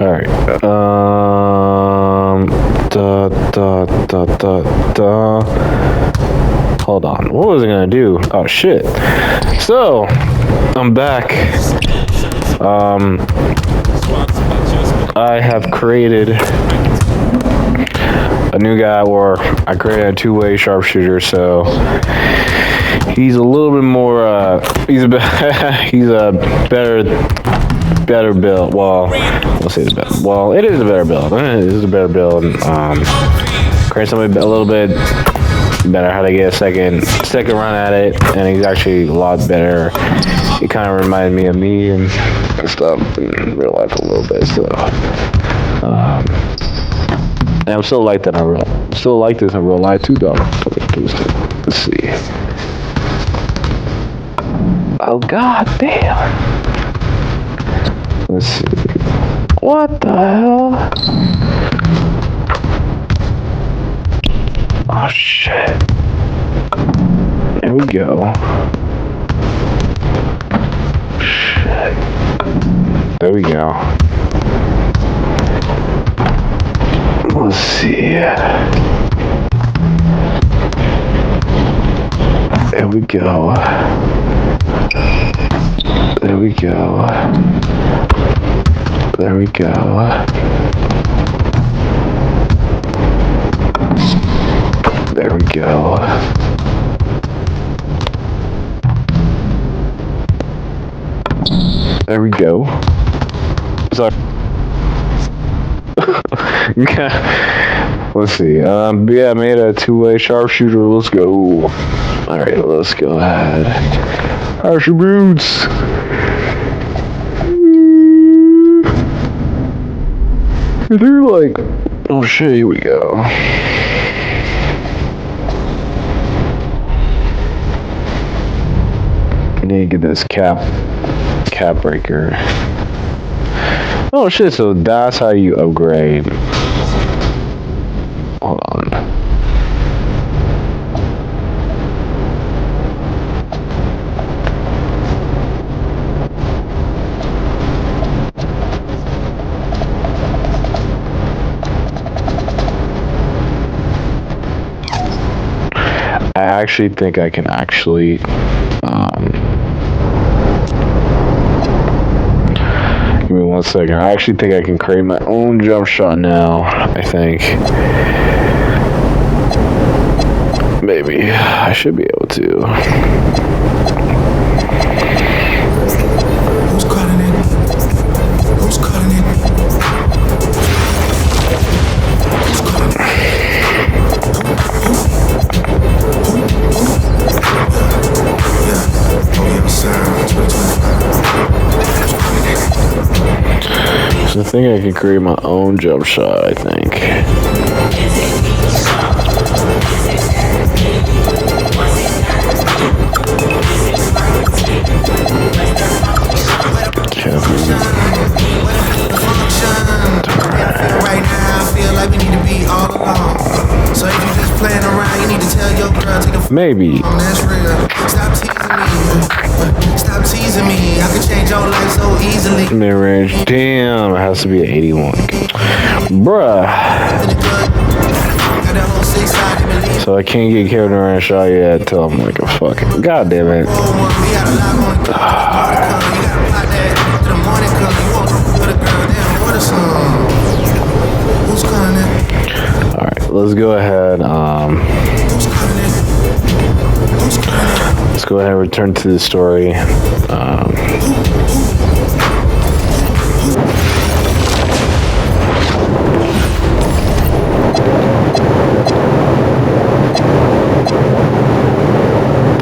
Alright. Hold on. What was I gonna do? Oh shit. So I'm back. I have created a new guy, or I created a two-way sharpshooter, so he's a little bit more he's a better build. Well, we'll say the best. Well, it is a better build. It is a better build. Create something a little bit better, how to get a second run at it, and he's actually a lot better. He kind of reminds me of me and stuff in real life a little bit, so and I'm still like that still like this in real life too, though. Let's see. Oh god damn. Let's see. What the hell? Oh shit. There we go. Shit. There we go. Let's see. There we go. There we go. There we go. There we go. There we go. Sorry. Let's see. Yeah, I made a two-way sharpshooter. Let's go. Alright, let's go ahead. How's your boots? They're like, oh shit, here we go. I need to get this cap breaker. Oh shit, so that's how you upgrade. Hold on. I actually think I can actually give me 1 second. I actually think I can create my own jump shot now. I think maybe I should be able to. Who's calling it? Who's calling it? Who's calling it? So I think I can create my own jump shot, I think. Right now, I feel like we need to be all alone. So if you're just playing around, you need to tell your girl take a maybe. That's real. Stop teasing me. Stop teasing me. I can change your life so easily. Mid-range. Damn, it has to be an 81. Bruh. So I can't get killed in a range shot yet till I'm like a fucking. God damn it. Alright, let's go ahead. Let's go ahead and return to the story.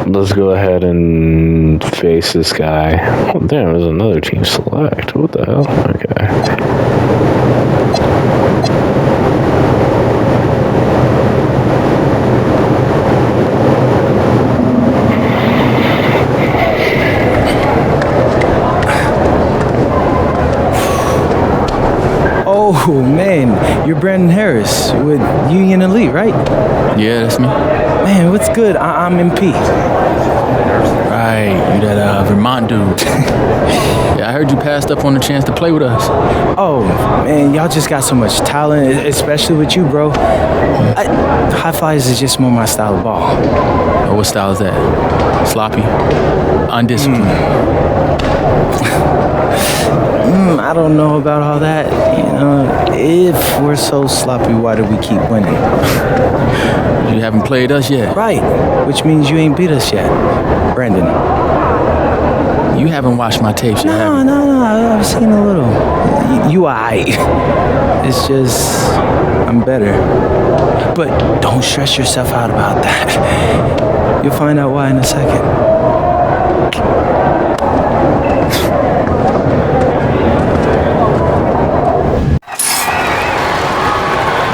Let's go ahead and face this guy. Oh, damn, there's another team select. What the hell? Okay. Oh man, you're Brandon Harris with Union Elite, right? Yeah, that's me. Man, what's good? I'm MP. right. You that Vermont dude. Yeah, I heard you passed up on the chance to play with us. Oh, man, y'all just got so much talent, especially with you, bro. High Flyas is just more my style of ball. Oh, what style is that? Sloppy? Undisciplined? I don't know about all that. You know, if we're so sloppy, why do we keep winning? You haven't played us yet. Right, which means you ain't beat us yet. Brandon. You haven't watched my tapes yet, have you? No, I've seen a little. You aight. It's just, I'm better. But don't stress yourself out about that. You'll find out why in a second.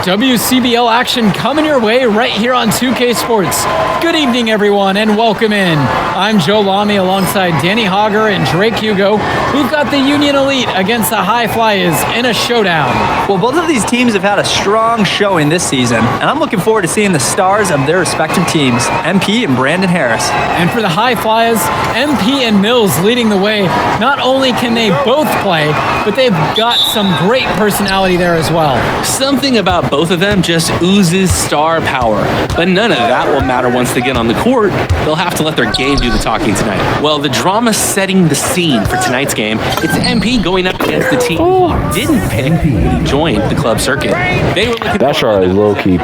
WCBL action coming your way right here on 2K Sports. Good evening, everyone, and welcome in. I'm Joe Lamy alongside Danny Hogger and Drake Hugo. We've got the Union Elite against the High Flyas in a showdown. Well, both of these teams have had a strong showing this season, and I'm looking forward to seeing the stars of their respective teams, MP and Brandon Harris. And for the High Flyas, MP and Mills leading the way. Not only can they both play, but they've got some great personality there as well. Something about both of them just oozes star power, but none of that will matter once they get on the court. They'll have to let their game do the talking tonight. Well, the drama setting the scene for tonight's game, it's MP going up against the team he didn't pick when he joined the club circuit. They were looking That shot is low-key.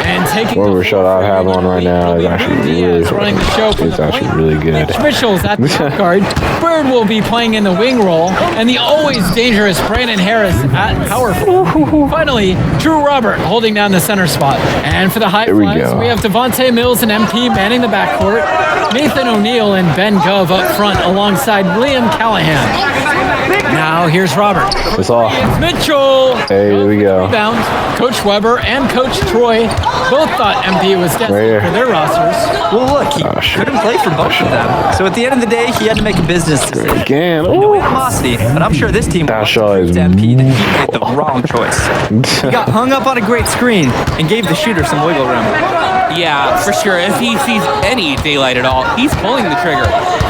And taking Whatever shot I have on right now is actually really, running the show. it's actually really good. Mitchell's at the top guard. Bird will be playing in the wing role, and the always dangerous Brandon Harris at power forward. Finally, Drew Robert holding down the center spot. And for the High Flyers, we have Devontae Mills and MP manning the backcourt, Nathan O'Neill and Ben Gove up front alongside Liam Callahan. Now here's Robert. It's off. Mitchell. Hey, here we go. Rebound. Coach Weber and Coach Troy both thought MP was destined for their rosters. Well, look, he couldn't play for both of them. So at the end of the day, he had to make a business decision. Again. No animosity, but I'm sure this team That shot is MP that he made the wrong choice. He got hung up on a great screen and gave the shooter some wiggle room. Yeah, for sure. If he sees any daylight at all, he's pulling the trigger.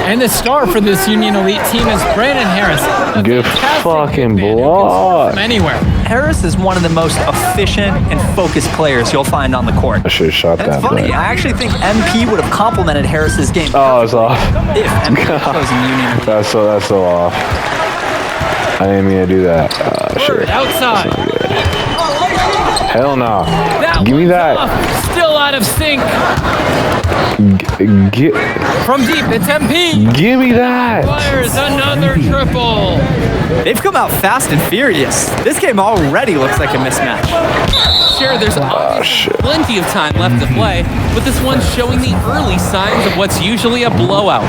And the star for this Union Elite team is Brandon Harris. Good fucking block. From anywhere. Harris is one of the most efficient and focused players you'll find on the court. I should have shot And it's that. funny, I actually think MP would have complimented Harris's game. Oh, it's off. If MP had chosen Union. That's so off. I didn't mean to do that. Shit. Outside. That's not good. Hell no. Give me one's that. off. Still out of sync. From deep, it's MP. Give me that. Fires another triple. They've come out fast and furious. This game already looks like a mismatch. Sure, there's obviously plenty of time left to play, but this one's showing the early signs of what's usually a blowout.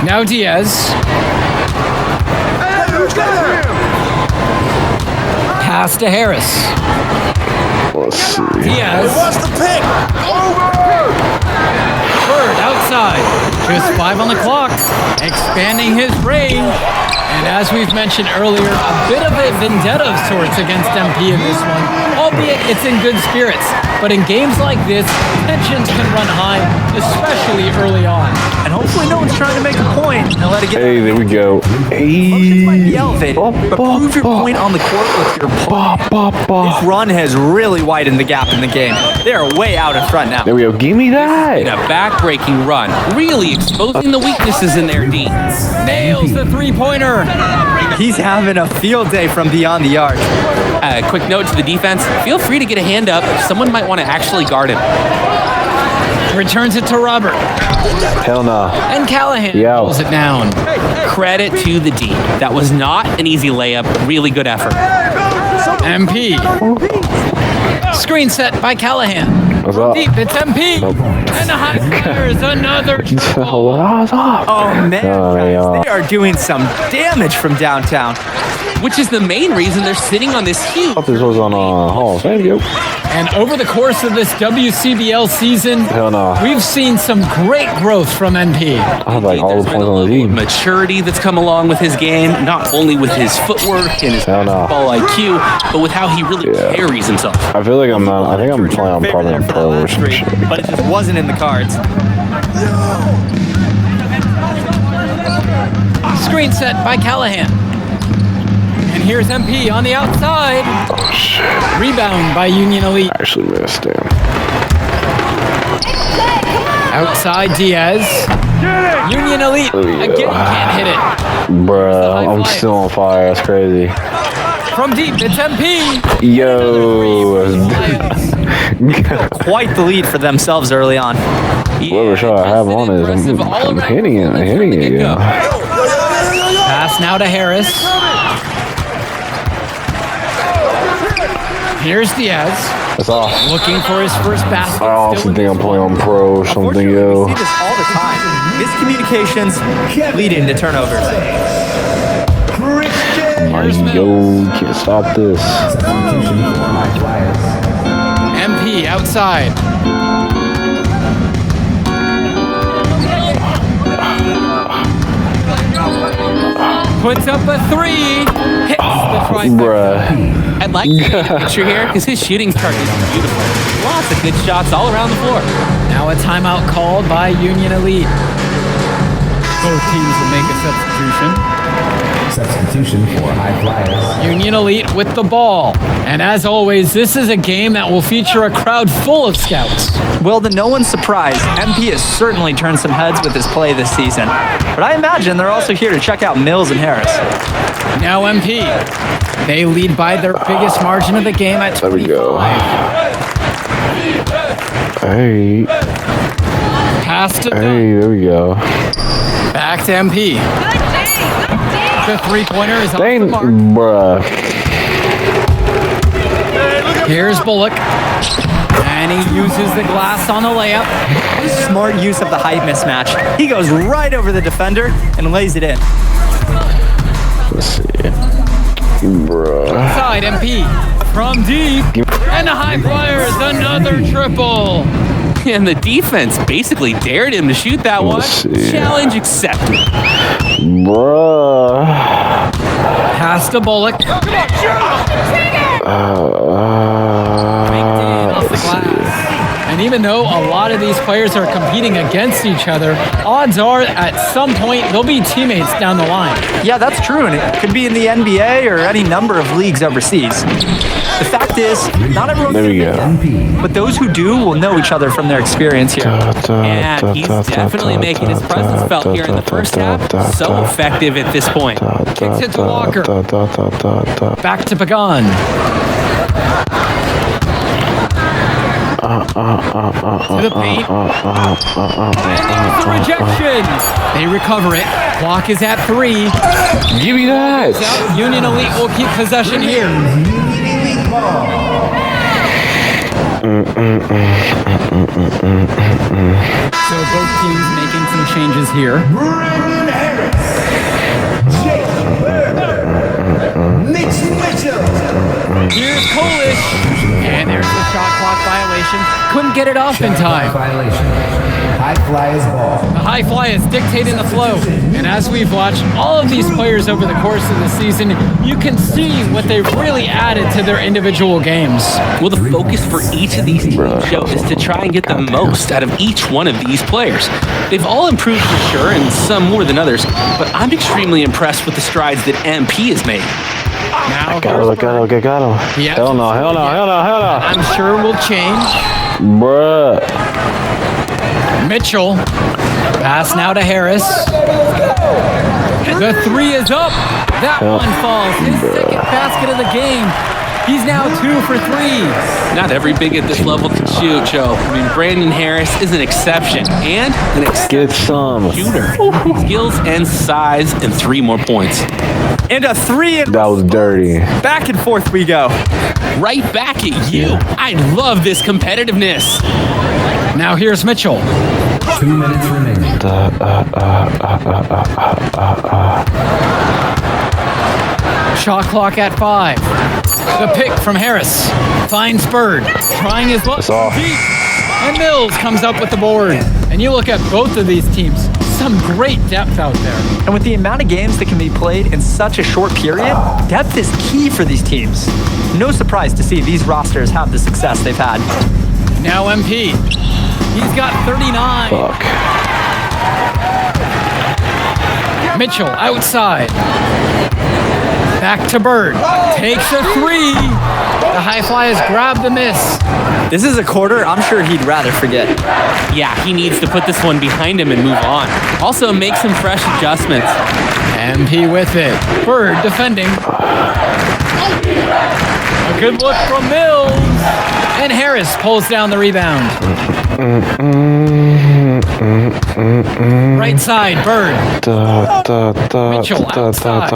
Now Diaz. Pass to Harris. Let's see. Diaz. Bird outside. Just 5 on the clock. Expanding his range. And as we've mentioned earlier, a bit of a vendetta of sorts against MP in this one, albeit it's in good spirits. But in games like this, tensions can run high, especially early on. And hopefully no one's trying to make a point and let it get. Hey, there we go. Emotions might be Hey. elevated, but prove your point on the court with your play. This run has really widened the gap in the game. They are way out in front now. There we go. Give me In that. a back-breaking run, really exposing the weaknesses in their D. Nails the three-pointer. He's having a field day from beyond the arc. Quick note to the defense, feel free to get a hand up. Someone might want to actually guard him. Returns it to Robert. Hell no. And Callahan Yeah. pulls it down. Credit to the D. That was not an easy layup. Really good effort. MP. Screen set by Callahan. What's up? Deep, it's MP. And the High Flyers another triple. What's up? Oh man, Oh, guys, yeah. they are doing some damage from downtown. which is the main reason they're sitting on this huge. I thought this was on Hall. Thank you. And over the course of this WCBL season, Hell no. we've seen some great growth from NP. I have like all There's the been points a on the level of team. maturity that's come along with his game, not only with his footwork and his Hell no. ball IQ, but with how he really carries himself. I feel like I'm not. I think I'm playing on Favor there Parliament for that Pro or last some three, shit. but it just wasn't in the cards. Screen set by Callahan. And here's MP on the outside. Oh shit! Rebound by Union Elite. Actually missed him. Outside Diaz. Union Elite again can't hit it. Bruh, I'm still on fire. That's crazy. From deep, it's MP. Yo. Quite the lead for themselves early on. Whatever shot I have on is I'm hitting it. I'm hitting it. Yeah. Pass now to Harris. Here's Diaz. That's off. Looking for his first basket. I also think I'm playing on Pro or something, Unfortunately, yo. we see this all the time. Miscommunications leading to turnovers. Like, yo, can't stop this. MP outside. Puts up a three. Hits the trifecta. Bruh. I'd like to get a picture here because his shooting chart is beautiful. Lots of good shots all around the floor. Now a timeout called by Union Elite. Both teams will make a substitution. Substitution for High Flyers. Union Elite with the ball. And as always, this is a game that will feature a crowd full of scouts. Well, to no one's surprise, MP has certainly turned some heads with his play this season. But I imagine they're also here to check out Mills and Harris. Now MP. They lead by their biggest margin of the game at 25. There we go. Hey. Pass to Hey, there we go. back to MP. The three-pointer is off the Dang, mark. bruh. Here's Bullock. And he uses the glass on the layup. Smart use of the height mismatch. He goes right over the defender and lays it in. Let's see. Bruh. Side MP from deep. And the High Flyers, another triple. And the defense basically dared him to shoot that one. Let's see. Challenge accepted. Bruh. Pass to Bullock. Off the glass. And even though a lot of these players are competing against each other, odds are at some point they'll be teammates down the line. Yeah, that's true, and it could be in the NBA or any number of leagues overseas. The fact is, not everyone There can we make go. it, but those who do will know each other from their experience here. And he's definitely making his presence felt here in the first half. So effective at this point. Kicks it to Walker. Back to Pagan. To the paint. And there's the rejection. They recover it. Clock is at 3. Give me that. Union Elite will keep possession here. So both teams making some changes here. Here's Polish. And there's the shot clock violation. Couldn't get it off in time. Violation. High Flyers ball. The High Flyers dictating the flow. And as we've watched all of these players over the course of the season, you can see what they've really added to their individual games. Well, the focus for each of these teams show is to try and get the most out of each one of these players. They've all improved for sure, and some more than others, but I'm extremely impressed with the strides that MP has made. Now, Got him. Yeah. Hell no. I'm sure will change. Bruh. Mitchell. Pass now to Harris. The three is up. That one falls. His second basket of the game. He's now 2 for 3. Not every big at this level can shoot, Joe. I mean, Brandon Harris is an exception and an Get some. shooter. Skills and size and 3 more points. And a 3 and That was dirty. back and forth we go. Right back at you. I love this competitiveness. Now here's Mitchell. 2 minutes remaining. Shot clock at 5. The pick from Harris finds Bird, trying his luck It's off. deep. And Mills comes up with the board. And you look at both of these teams, some great depth out there. And with the amount of games that can be played in such a short period, depth is key for these teams. No surprise to see these rosters have the success they've had. Now MP. He's got 39. Fuck. Mitchell outside. Back to Bird. Takes a 3. The High Flyers grab the miss. This is a quarter I'm sure he'd rather forget. Yeah, he needs to put this one behind him and move on. Also, make some fresh adjustments. MP with it. Bird defending. A good look from Mills. And Harris pulls down the rebound. Right side, Bird. Mitchell outside.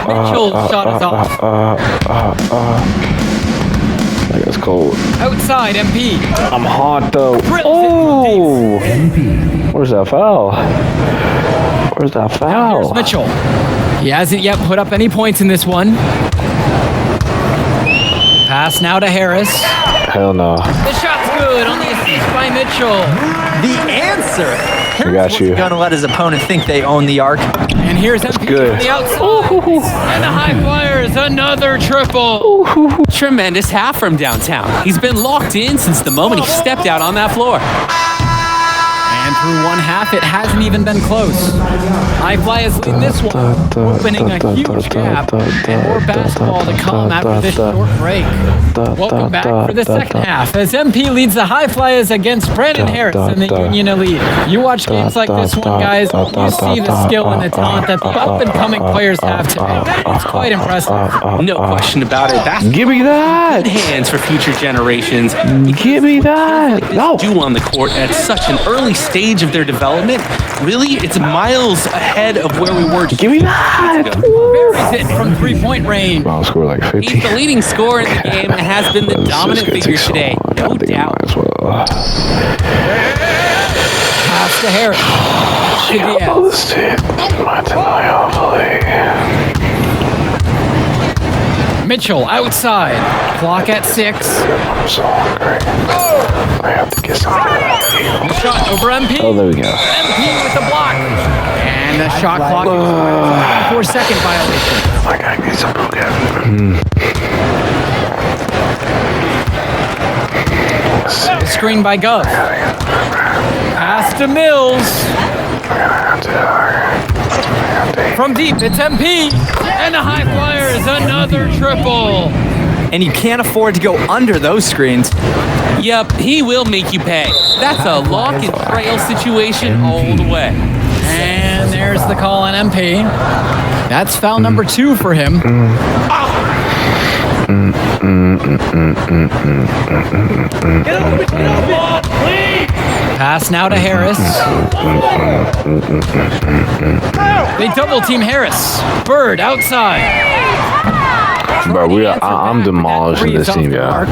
Mitchell's shot is off. Like it's cold. Outside, MP. I'm hot though. Drills it Oh! MP. Where's that foul? Where's that Here's foul? Mitchell. He hasn't yet put up any points in this one. Pass now to Harris. Hell no. The shot's good on the assist by Mitchell. The answer! I got you. Gonna let his opponent think they own the arc. And here's MP good. on the outside. And the High Flyers, another triple. Tremendous half from downtown. He's been locked in since the moment he stepped out on that floor. And through one half, it hasn't even been close. High Flyers lead this one, opening a huge gap. And more basketball to come after this short break. Welcome back for the second half as MP leads the High Flyers against Brandon Harris in the Union Elite. You watch games like this one, guys, you see the skill and the talent that the up-and-coming players have today. It's quite impressive. No question about it. That's Give me that! good hands for future generations. Give me that! No! Do on the court at such an early stage of their development. Really, it's miles ahead of where we were. Give me that! Buries it from three-point range. I'll score like 50. He's the leading scorer in the game and has been the dominant figure today. No doubt. As well. Pass to Harris. To Diaz. Mitchell outside. Clock at 6. I'm so hungry. I have to get something. Shot over MP. Oh, there we go. MP with the block. And the shot clock expires. 4-second violation. My guy needs some program. Screen by Gov. Pass to Mills. From deep, it's MP. And the High Flyers, another triple. And you can't afford to go under those screens. Yep, he will make you pay. That's a lock and trail situation all the way. And there's the call on MP. That's foul number 2 for him. Pass now to Harris. They double team Harris. Bird outside. Bro, I'm demolishing this team, yeah.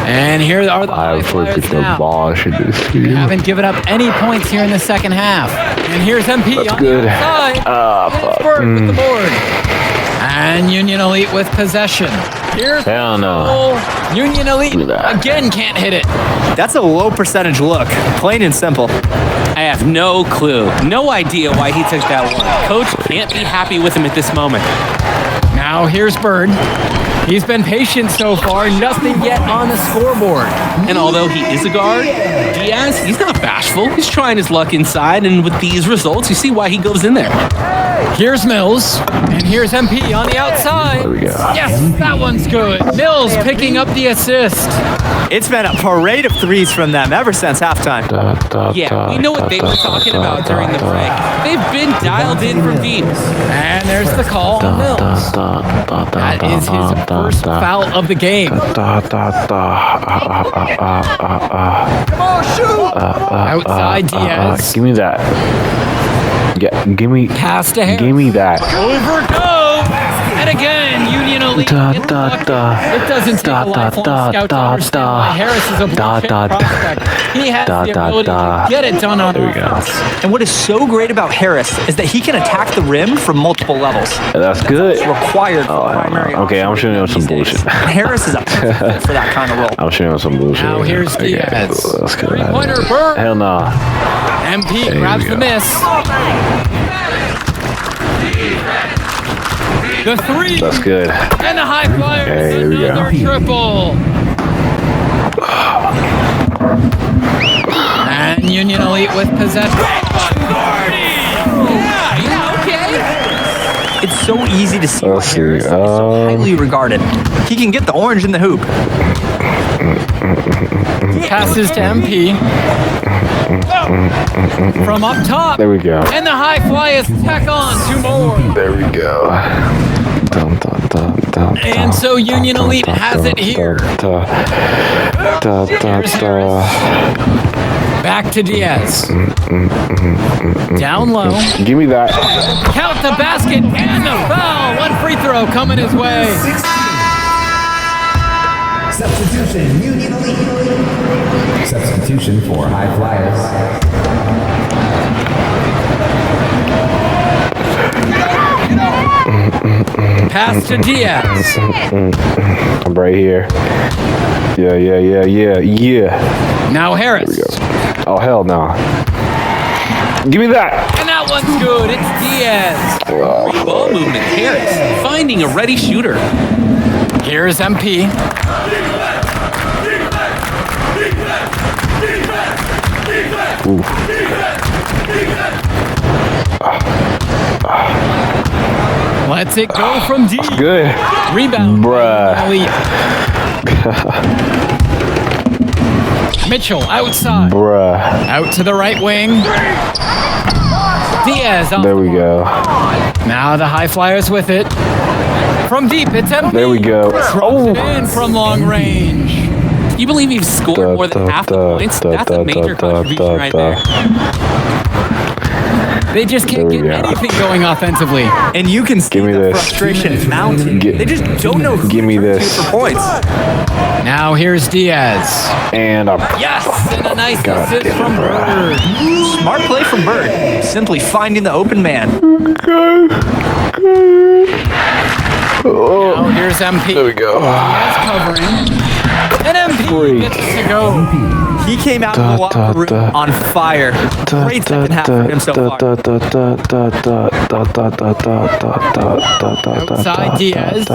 And here are the High I Flyers freaking now. demolishing this team. Haven't given up any points here in the second half. And here's MP That's on good. the outside. Fuck. Bird with the board. And Union Elite with possession. Here's Hell no. goal. Union Elite Look at that. again can't hit it. That's a low percentage look, plain and simple. I have no clue, no idea why he took that one. Coach can't be happy with him at this moment. Now here's Bird. He's been patient so far, nothing yet on the scoreboard. And although he is a guard, Diaz, he's not bashful. He's trying his luck inside, and with these results, you see why he goes in there. Here's Mills, and here's MP on the outside. There we go. Yes, that one's good. Mills picking up the assist. It's been a parade of threes from them ever since halftime. Yeah, we know what they were talking about during the break. They've been dialed in from deep. And there's the call on Mills. That is his first foul of the game. Outside Diaz. Give me that. Yeah, give me. Pass to Harris. Give me that. Over go. And again, Union Elite Da, in the da, bucket. da. It doesn't take Da, a da, lifelong da, scout to da, understand da. why Harris is a blue Da, chip da, da. prospect. He has Da, the da, ability da. to get it done on There we go. offense. And what is so great about Harris is that he can attack the rim from multiple levels. That's good. It's required for Oh, hell primary. no. Okay, I'm offensive shooting on some these days. bullshit. Harris is a perfect fit for that kind of role. I'm shooting on some bullshit. Now right here's Okay, Diaz. let's get that. Three-pointer Bird. Hell nah. MP There grabs we the go. miss. The three. That's good. And the high flyers. Okay, there we go. Another triple. And Union Elite with possession. Yeah, okay. It's so easy to see why Let's see, Harris is so highly regarded. He can get the orange in the hoop. Passes to MP. From up top. There we go. And the high flyers tack on two more. There we go. Dun, dun, dun, dun, And so Union Elite has it here. Here's Harris. Back to Diaz. Down low. Give me that. Count the basket and the foul. One free throw coming his way. Substitution, Union Elite. Substitution for High Flyers. Pass to Diaz. I'm right here. Yeah. Now Harris. Oh, hell no. Give me that. And that one's good. It's Diaz. Great ball movement. Harris finding a ready shooter. Here's MP. Lets it go from deep. Good. Rebound. Bruh. Elite. Mitchell outside. Bruh. Out to the right wing. Diaz off There the we mark. go. Now the high flyers with it. From deep, it's MP. There we go. Throws it in from long range. You believe he's scored more than half the points? That's a major contribution right there. They just can't There get we go. anything going offensively. And you can see Give me the this. frustration mounting. They just don't know who Give me to turn to this. for points. Now here's Diaz. And I'm. Yes, and a nice God assist damn it, from bro. Bird. Smart play from Bird. Simply finding the open man. Now here's MP. There we go. Diaz covering. And MP gets to go. He came out of the locker room on fire. Great second half for him so far. Outside Diaz.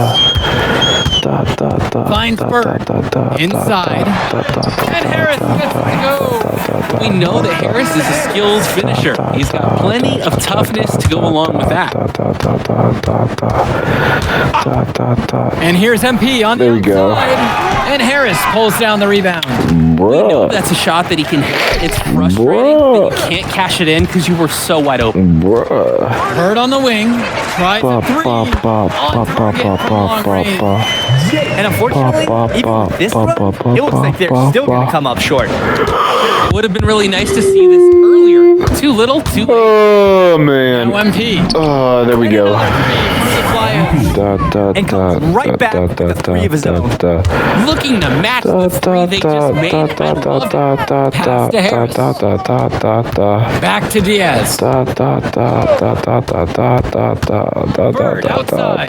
Finds Bird. Inside. And Harris gets to go. We know that Harris is a skilled finisher. He's got plenty of toughness to go along with that. And here's MP on the There we go. outside. And Harris pulls down the rebound. We know Bruh. that's a shot that he can hit. It's frustrating that you can't cash it in because you were so wide open. Bruh. Bird on the wing. Tries a three. On target from long range. And unfortunately, even this run, it looks like they're still going to come up short. It would have been really nice to see this earlier. Too little, too late. Oh, man. Now MP. Oh, there we go. And comes right back with the three of his own. Looking to match the three they just made. I love it. Pass to Harris. Back to Diaz. Bird outside.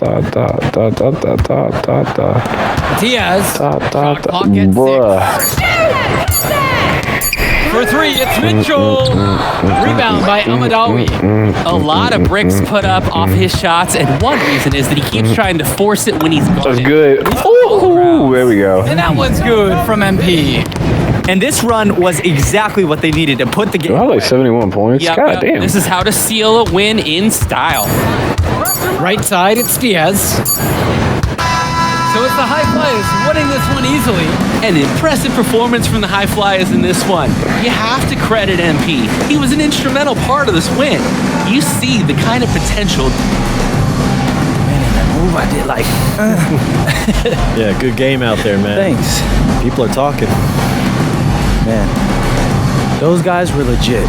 Diaz. Shot clock at 6. Bruh. For three, it's Mitchell. Rebound by Amadawi. A lot of bricks put up off his shots, and one reason is that he keeps trying to force it when he's That's guarded. good. Ooh, there we go. And that one's good from MP. And this run was exactly what they needed to put the game I had like away. 71 points. Yep, God yep. damn. This is how to seal a win in style. Right side, it's Diaz. So it's the High Flyers winning this one easily. An impressive performance from the High Flyers in this one. You have to credit MP. He was an instrumental part of this win. You see the kind of potential. Move, I did like. Yeah, good game out there, man. Thanks. People are talking. Man, those guys were legit.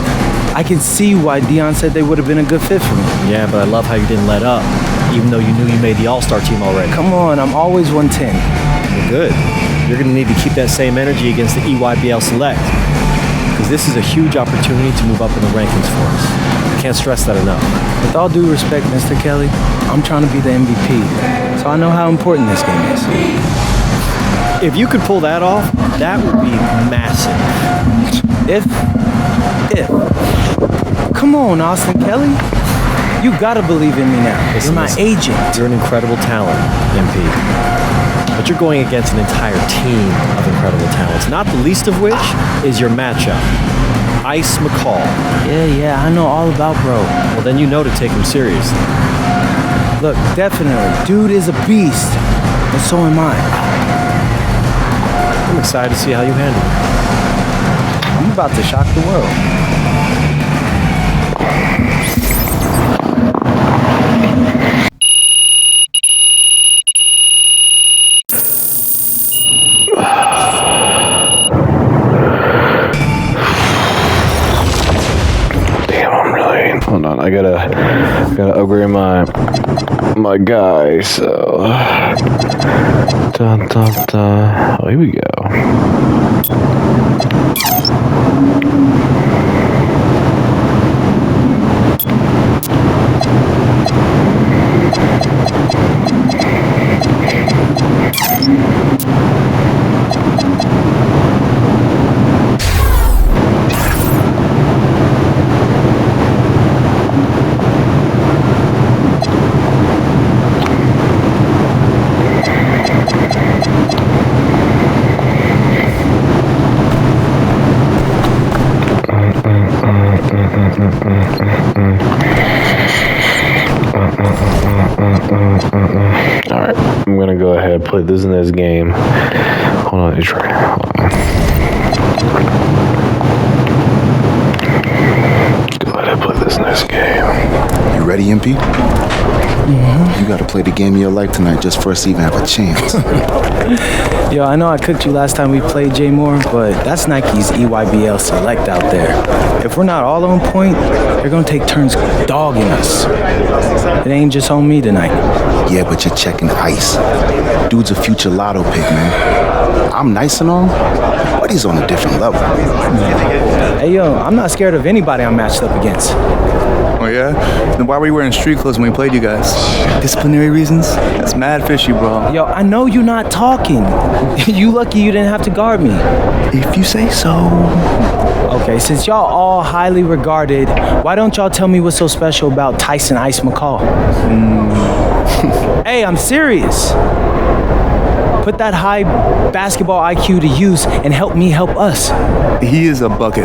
I can see why Dion said they would have been a good fit for me. Yeah, but I love how you didn't let up. even though you knew you made the All-Star team already. Come on, I'm always 110. Well, good. You're going to need to keep that same energy against the EYBL Select, because this is a huge opportunity to move up in the rankings for us. I can't stress that enough. With all due respect, Mr. Kelly, I'm trying to be the MVP, so I know how important this game is. If you could pull that off, that would be massive. If. Come on, Austin Kelly. You gotta believe in me now. You're my agent. You're an incredible talent, MP. But you're going against an entire team of incredible talents, not the least of which is your matchup, Ice McCall. Yeah, I know all about bro. Well, then you know to take him seriously. Look, definitely. Dude is a beast, but so am I. I'm excited to see how you handle it. I'm about to shock the world. Hold on, I gotta upgrade my guy. So, oh, here we go. Alright, I'm gonna go ahead and put this in this game. Hold on, Detroit. Hold on. Go ahead and put this in this game. You ready, MP? You gotta play the game of your life tonight just for us to even have a chance. Yo, I know I cooked you last time we played J Moore, but that's Nike's EYBL Select out there. If we're not all on point, they're gonna take turns dogging us. It ain't just on me tonight. Yeah, but you're checking Ice. Dude's a future lotto pick, man. I'm nice and all, but he's on a different level. Hey, yo, I'm not scared of anybody I'm matched up against. Oh, yeah? Then why were you wearing street clothes when we played you guys? Disciplinary reasons? That's mad fishy, bro. Yo, I know you're not talking. You lucky you didn't have to guard me. If you say so. Okay, since y'all all highly regarded, why don't y'all tell me what's so special about Tyson Ice McCall? Hey, I'm serious. Put that high basketball IQ to use and help me help us. He is a bucket,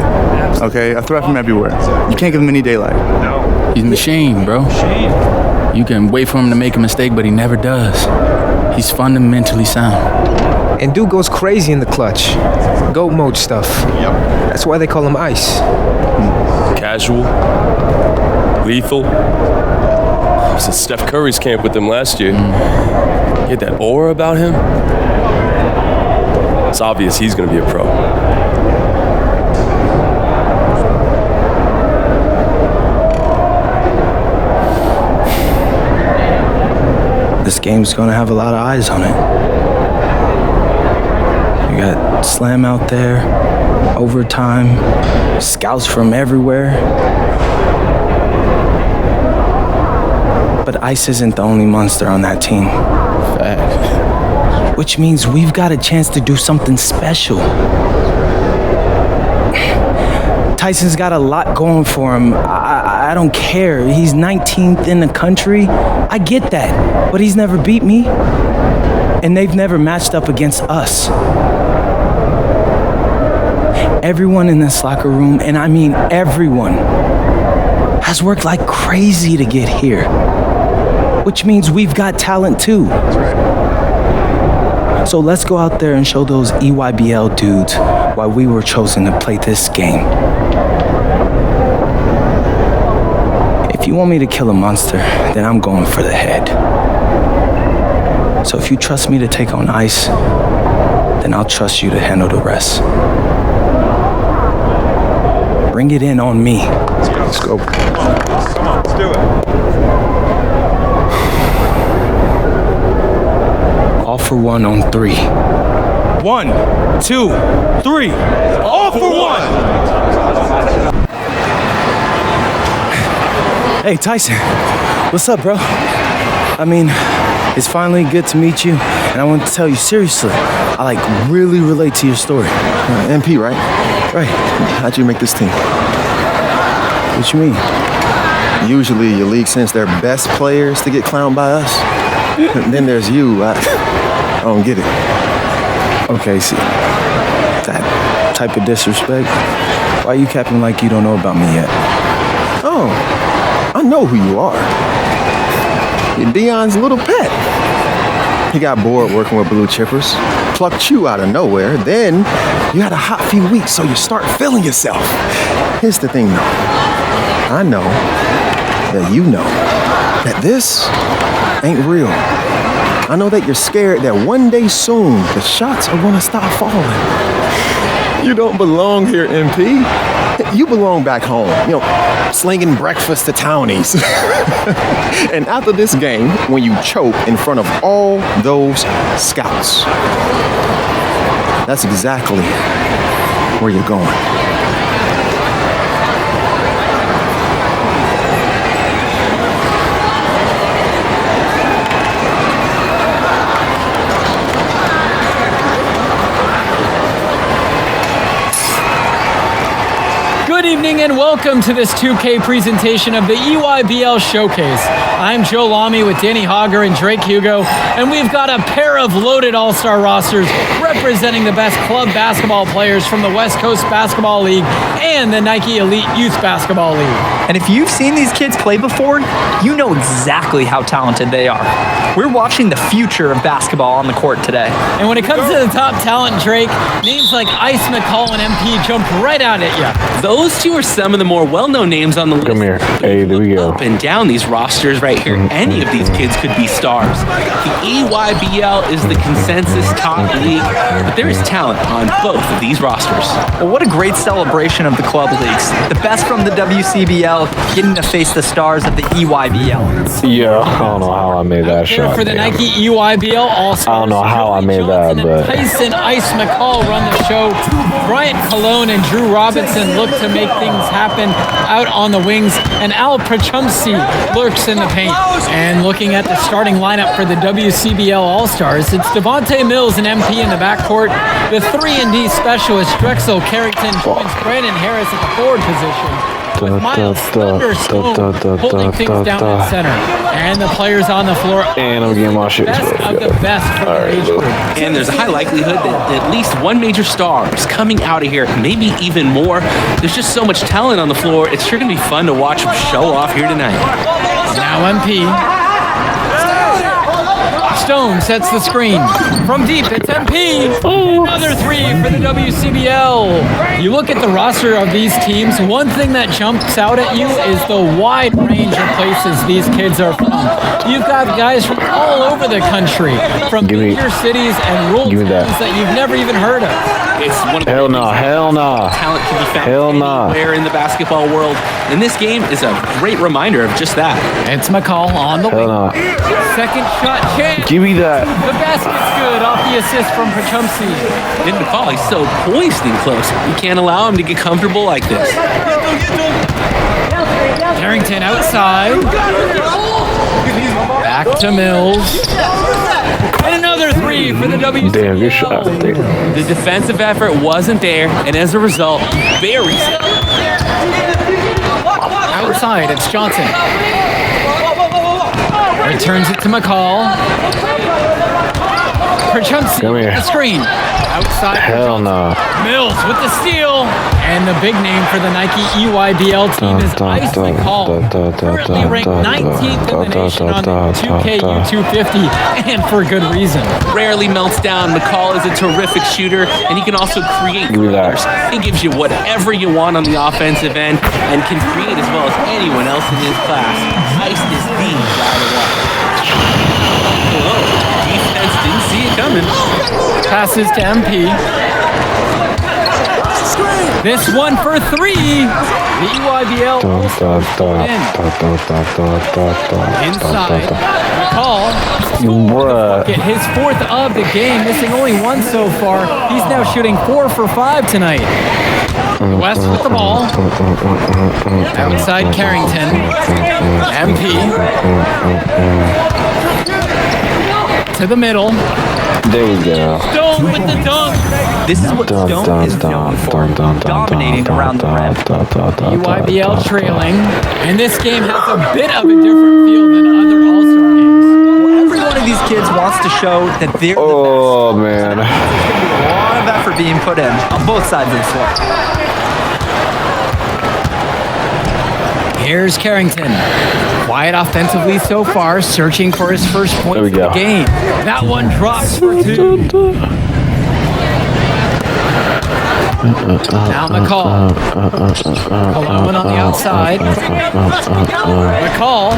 okay? I threat from everywhere. You can't give him any daylight. He's a machine, bro. You can wait for him to make a mistake, but he never does. He's fundamentally sound. And dude goes crazy in the clutch. Goat mode stuff. Yep. That's why they call him Ice. Casual. Lethal. I was at Steph Curry's camp with him last year. He had that aura about him. It's obvious he's going to be a pro. This game's gonna have a lot of eyes on it. You got Slam out there, overtime, scouts from everywhere. But Ice isn't the only monster on that team. Fact. Which means we've got a chance to do something special. Tyson's got a lot going for him. I don't care. He's 19th in the country. I get that. But he's never beat me. And they've never matched up against us. Everyone in this locker room, and I mean everyone, has worked like crazy to get here. Which means we've got talent too. That's right. So let's go out there and show those EYBL dudes why we were chosen to play this game. If you want me to kill a monster, then I'm going for the head. So if you trust me to take on Ice, then I'll trust you to handle the rest. Bring it in on me. Let's go. Come on, let's do it. All for one on 3. 1, 2, 3. All for one! Hey, Tyson. What's up, bro? I mean, it's finally good to meet you, and I want to tell you seriously, I really relate to your story. MP, right? Right. How'd you make this team? What you mean? Usually your league sends their best players to get clowned by us. Then there's you. I don't get it. Okay, see, that type of disrespect, why are you capping like you don't know about me yet? Oh, I know who you are. You're Dion's little pet. He got bored working with blue chippers, plucked you out of nowhere, then you had a hot few weeks, so you start feeling yourself. Here's the thing, though. I know that you know that this ain't real. I know that you're scared that one day soon the shots are gonna stop falling. You don't belong here, MP. You belong back home, slinging breakfast to townies. And after this game, when you choke in front of all those scouts, that's exactly where you're going. Good evening and welcome to this 2K presentation of the EYBL Showcase. I'm Joe Lamy with Danny Hogger and Drake Hugo, and we've got a pair of loaded all-star rosters representing the best club basketball players from the West Coast Basketball League and the Nike Elite Youth Basketball League. And if you've seen these kids play before, you know exactly how talented they are. We're watching the future of basketball on the court today. And when it comes to the top talent, Drake, names like Ice McCall and MP jump right out at you. Those two are some of the more well-known names on the list. Come here. Hey, there we go. Up and down these rosters right here, any of these kids could be stars. The EYBL is the consensus top league, but there is talent on both of these rosters. Well, what a great celebration of the club leagues. The best from the WCBL getting to face the stars of the EYBL. Yeah, I don't know how I made that shot. For the Nike EYBL All-Stars, I don't know how I made that, but Tyson, Ice McCall run the show. Bryant Cologne and Drew Robinson look to make things happen out on the wings, and Al Prachumsky lurks in the paint. And looking at the starting lineup for the WCBL All-Stars, it's Devontae Mills and MP in the backcourt. The 3-and-D specialist Drexel Carrington joins Brandon Harris at the forward position, with Miles Thunderstone holding things down at center. And the players on the floor, and I'm getting my shit. best of the best from the age group. And there's a high likelihood that at least one major star is coming out of here, maybe even more. There's just so much talent on the floor. It's sure going to be fun to watch them show off here tonight. Now MP. Stone sets the screen. From deep, it's MP. Another three for the WCBL. You look at the roster of these teams, one thing that jumps out at you is the wide range of places these kids are from. You've got guys from all over the country, from major cities and rural towns that you've never even heard of. It's one of the hell no. Talent can be found anywhere in the basketball world, and this game is a great reminder of just that. It's McCall on the wing. Second shot chance. Give me that. The basket's good off the assist from Prachumsky. And McCall, he's so poised and close. You can't allow him to get comfortable like this. Carrington outside. Back to Mills. And another three for the WCBL. Damn, good shot. The defensive effort wasn't there, and as a result, buries it. Outside, it's Johnson. Returns it to McCall. Prachumsky with the screen. Outside. Hell no. Mills with the steal. And the big name for the Nike EYBL team is Ice McCall. Currently ranked 19th in the nation on the 2K U250, and for good reason. Rarely melts down. McCall is a terrific shooter, and he can also create corners. He gives you whatever you want on the offensive end and can create as well as anyone else in his class. Ice is the guy to watch. Defense didn't see it coming. Passes to MP. This one for three. The EYBL inside. McCall. Get his fourth of the game, missing only one so far. He's now shooting 4 for 5 tonight. West with the ball. Outside Carrington. MP. To the middle. There we go. Stone with the dunk. This is what Stone is known for, dominating around the rim. EYBL trailing. And this game has a bit of a different feel than other All-Star games. Well, every one of these kids wants to show that they're the best. Oh, man. There's going to be a lot of effort being put in on both sides of the floor. Here's Carrington. Quiet offensively so far, searching for his first point of the game. That one drops for 2. Now McCall. Cologne on the outside. McCall.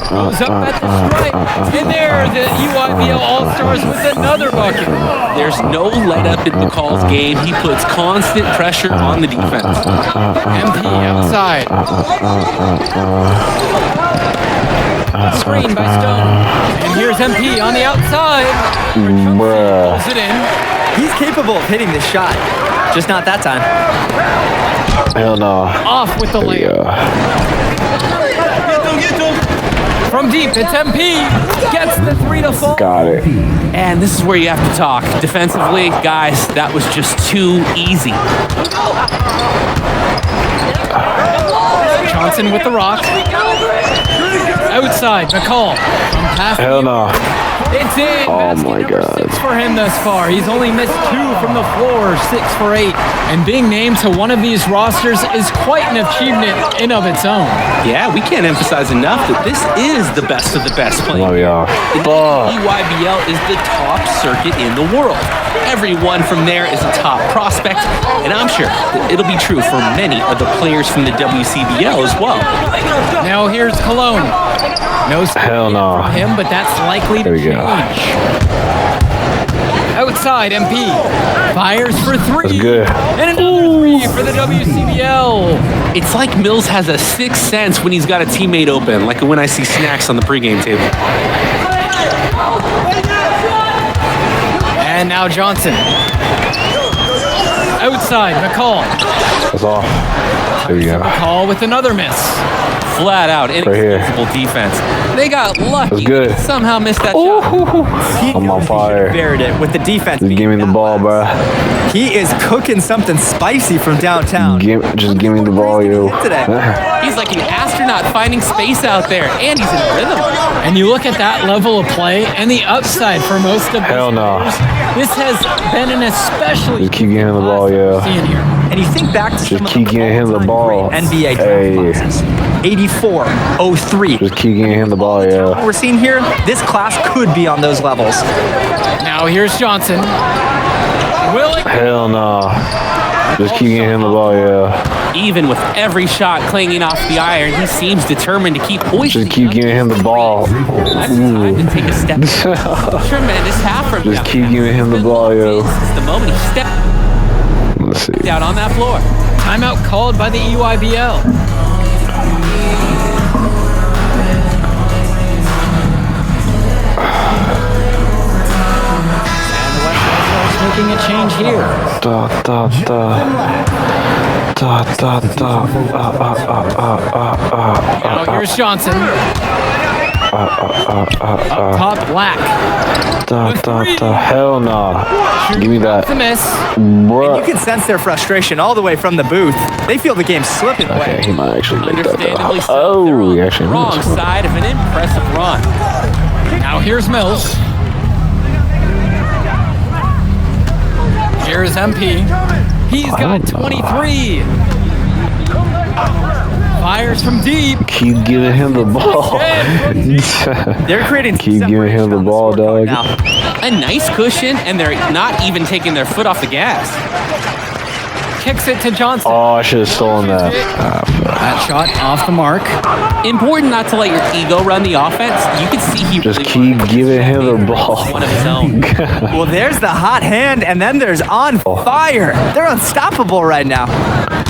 Goes up at the stripe. And there, the EYBL All-Stars with another bucket. There's no let up in McCall's game. He puts constant pressure on the defense. MP outside. Screen by Stone. And here's MP on the outside. Pulls it in. He's capable of hitting this shot. Just not that time. Hell no. Off with the layup. From deep, it's MP. Gets the 3 to fall. Got it. And this is where you have to talk. Defensively, guys, that was just too easy. Johnson with the rock. Outside, McCall. Hell no. It's in. Oh my God. 6 for him thus far. He's only missed 2 from the floor, 6 for 8. And being named to one of these rosters is quite an achievement in of its own. Yeah, we can't emphasize enough that this is the best of the best playing. Oh, yeah. The EYBL is the top circuit in the world. Everyone from there is a top prospect, and I'm sure that it'll be true for many of the players from the WCBL as well. Now here's Cologne. No hell no from him, but that's likely to change. Outside, MP fires for 3. That's good. And another 3 for the WCBL. It's like Mills has a sixth sense when he's got a teammate open, like when I see snacks on the pregame table. And now Johnson. Outside, McCall. That's off. There we go. McCall with another miss. Flat out, inexcusable defense. They got lucky. That's good. Somehow missed that shot. I'm on fire. Buried it with the defense. Just give me the ball, bro. He is cooking something spicy from downtown. Just give me the ball, yo. He's like an astronaut finding space out there, and he's in rhythm. And you look at that level of play and the upside for most of Hell no. This has been an especially Just keep getting the ball, yo. And you think back to just keep getting him the ball. NBA draft classes. 84, 03. Just keep getting him the ball, yo. What we're seeing here, this class could be on those levels. Now here's Johnson. Hell no. Just keep getting him the ball, yo. Even with every shot clanging off the iron, he seems determined to keep hoisting. Just keep getting him the ball. That's time to take a step. Tremendous half from Just keep giving him the ball, yo. This is the moment he stepped down on that floor. Timeout called by the EYBL. Making a change here. Now here's Johnson. Up top, Black. Hell no. Give me that. The miss. And you can sense their frustration all the way from the booth. They feel the game slipping away. Okay, he might actually make that Understandably though. so. Oh, he actually Wrong missed. side of an impressive run. Now here's Mills. Here's MP. He's got 23. Fires from deep. Keep giving him the ball. They're creating. Keep giving him the ball, dog. A nice cushion, and they're not even taking their foot off the gas. kicks it to Johnson. Oh, I should have stolen that. That shot off the mark. Important not to let your ego run the offense. You can see he Just really keep giving him the ball. one of his own. Well, there's the hot hand, and then there's on fire. They're unstoppable right now.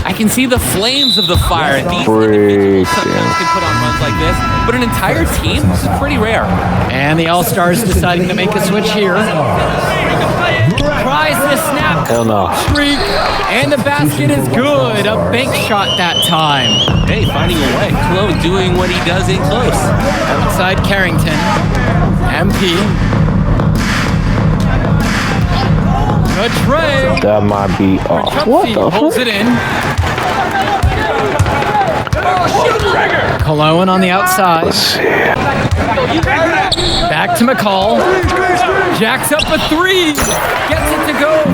I can see the flames of the fire. These individuals sometimes can put on runs like this, but an entire team is pretty rare. And the All-Stars deciding to make a switch here. Tries to snap. Hell no. Streak. And the basket is good. A bank shot that time. Hey, finding a way. Clone doing what he does in close. Outside Carrington. MP. Good trade. That might be off. What the Holds it in. Cologne on the outside. Let's see. Back to McCall. Jacks up a three. Gets it to go.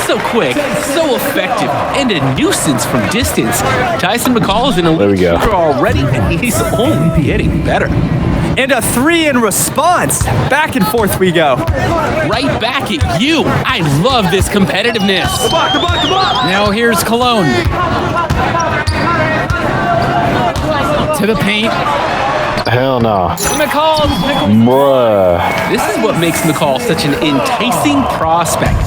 So quick, so effective, and a nuisance from distance. Tyson McCall is in a lead already, and he's only getting better. And a three in response. Back and forth we go. Right back at you. I love this competitiveness. Now here's Cologne. To the paint. Hell no. McCall. Bruh. This is what makes McCall such an enticing prospect.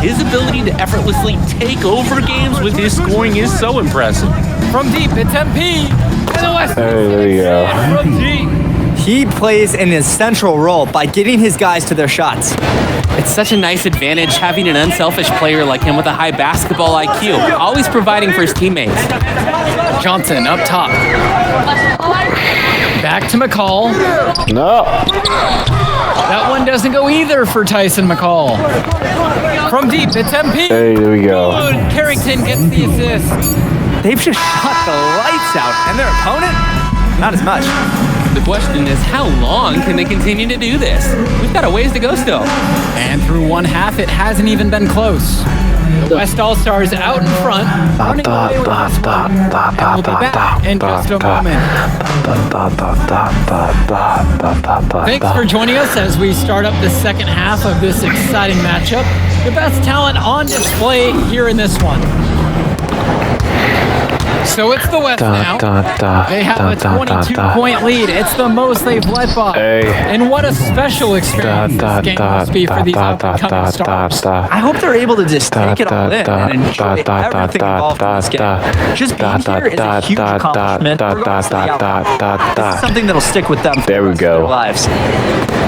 His ability to effortlessly take over games with his scoring is so impressive. From deep, it's MP. In the West. Hey, there you go. From deep. He plays an essential role by getting his guys to their shots. It's such a nice advantage having an unselfish player like him with a high basketball IQ, always providing for his teammates. Johnson up top. Back to McCall. No. That one doesn't go either for Tyson McCall. From deep, it's MP. Hey, there we go. Good. Carrington gets the assist. They've just shot the lights out, and their opponent, not as much. The question is, how long can they continue to do this? We've got a ways to go still. And through one half, it hasn't even been close. The West All-Stars out in front, running away with the score. And we'll be back in just a moment. Thanks for joining us as we start up the second half of this exciting matchup. The best talent on display here in this one. So it's the West now. They have a 22-point lead. It's the most they've led by. And what a special experience this game must be for these up-and-coming stars. I hope they're able to just take it all in and enjoy everything involved in this game. Just being here is a huge accomplishment. Regardless of the outcome. This is something that'll stick with them for the rest of their lives.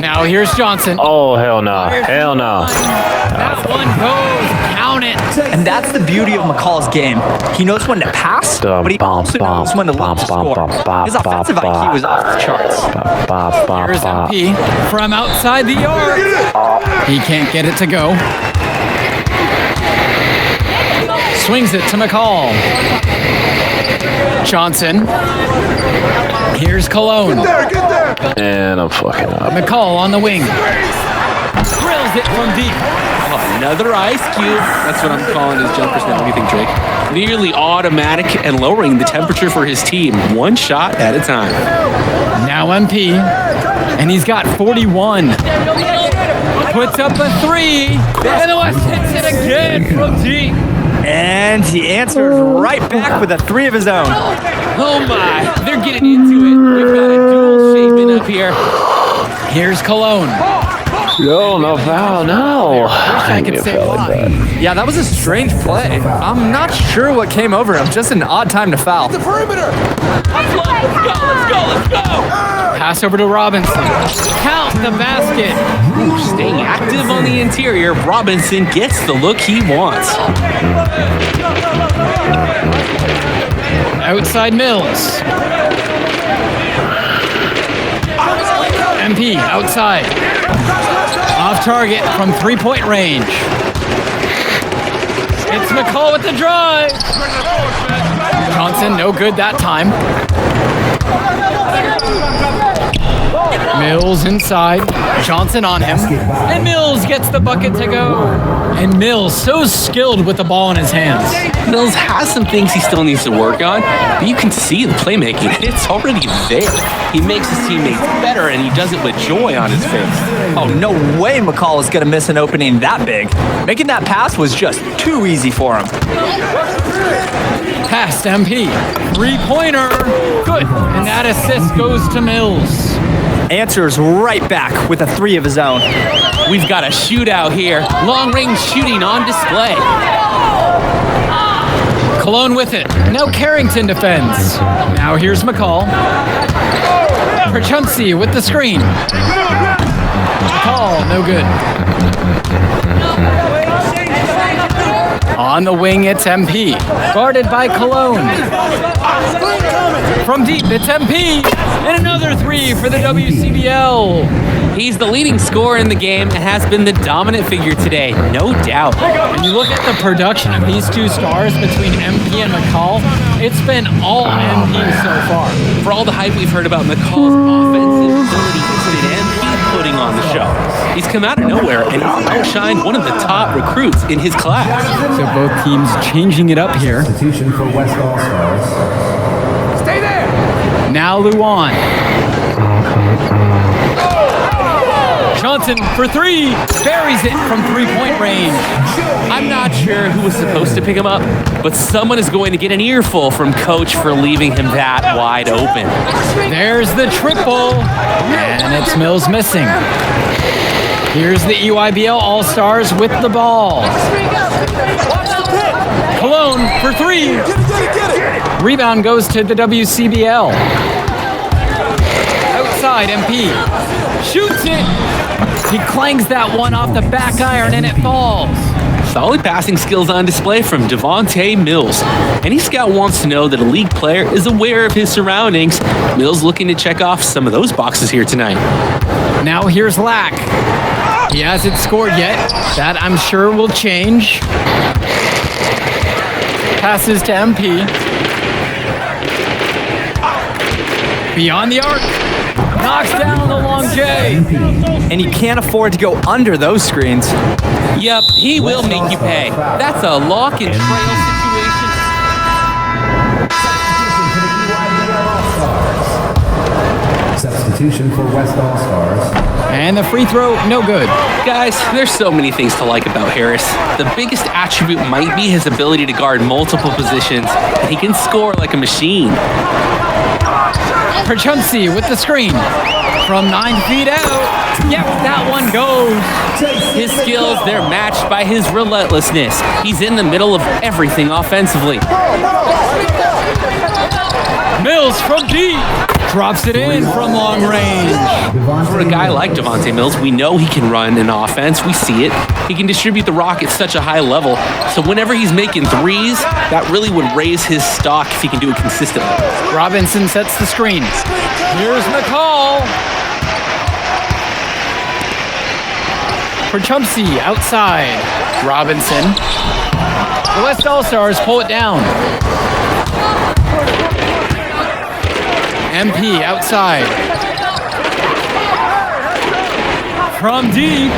Now here's Johnson. Oh, hell no. Hell no. That one goes. Count it. And that's the beauty of McCall's game. He knows when to pass, but he also knows when to look to score. His offensive IQ is off the charts. Here's MP from outside the arc. He can't get it to go. Swings it to McCall. Johnson. Here's Cologne. And I'm fucking up. McCall on the wing. Drills it from deep. Another ice cube. That's what I'm calling his jumpers now. What do you think, Drake? Nearly automatic and lowering the temperature for his team, one shot at a time. Now MP, and he's got 41. Puts up a three, and the West hits it again from deep. And he answers right back with a three of his own. Oh my, they're getting into it. We've got a dual shaping up here. Here's Cologne. No foul, no. I can say why. Yeah, that was a strange play. I'm not sure what came over him. Just an odd time to foul. The perimeter. Let's go. Pass over to Robinson. Count the basket. Staying active on the interior, Robinson gets the look he wants. Outside Mills. MP outside. Off target from three-point range. It's McCall with the drive. Johnson, no good that time. Mills inside. Johnson on him. And Mills gets the bucket to go. And Mills so skilled with the ball in his hands. Mills has some things he still needs to work on, but you can see the playmaking. It's already there. He makes his teammates better, and he does it with joy on his face. Oh, no way McCall is going to miss an opening that big. Making that pass was just too easy for him. Pass to MP. 3-pointer. Good. And that assist goes to Mills. Answers right back with a 3 of his own. We've got a shootout here. Long-range shooting on display. Cologne with it. Now Carrington defends. Now here's McCall. Perchunsi with the screen. McCall, no good. On the wing, it's MP. Guarded by Cologne. From deep, it's MP. And another 3 for the WCBL. He's the leading scorer in the game and has been the dominant figure today, no doubt. When you look at the production of these two stars between MP and McCall, it's been all MP so far. For all the hype we've heard about McCall's offensive ability, it's been MP putting on the show. He's come out of nowhere and he's outshined one of the top recruits in his class. So both teams changing it up here. Substitution for West All-Stars. Stay there! Now Luan. Johnson for 3, buries it from 3-point range. I'm not sure who was supposed to pick him up, but someone is going to get an earful from Coach for leaving him that wide open. There's the triple, and it's Mills missing. Here's the EYBL All-Stars with the ball. Cologne for 3. Rebound goes to the WCBL. Outside, MP. Shoots it. He clangs that one off the back iron and it falls. Solid passing skills on display from Devontae Mills. Any scout wants to know that a league player is aware of his surroundings. Mills looking to check off some of those boxes here tonight. Now here's Lack. He hasn't scored yet. That I'm sure will change. Passes to MP. Beyond the arc. Knocks down the long J. And you can't afford to go under those screens. Yep, he will make you pay. That's a lock and trail situation. Substitution for West All-Stars. And the free throw, no good. Guys, there's so many things to like about Harris. The biggest attribute might be his ability to guard multiple positions, and he can score like a machine. Perchunsi with the screen. From 9 feet out. Yep, that one goes. His skills, they're matched by his relentlessness. He's in the middle of everything offensively. Mills from deep. Drops it in from long range. For a guy like Devontae Mills, we know he can run an offense. We see it. He can distribute the rock at such a high level. So whenever he's making threes, that really would raise his stock if he can do it consistently. Robinson sets the screen. Here's McCall. For Chumpsy outside. Robinson. The West All-Stars pull it down. MP outside. From deep.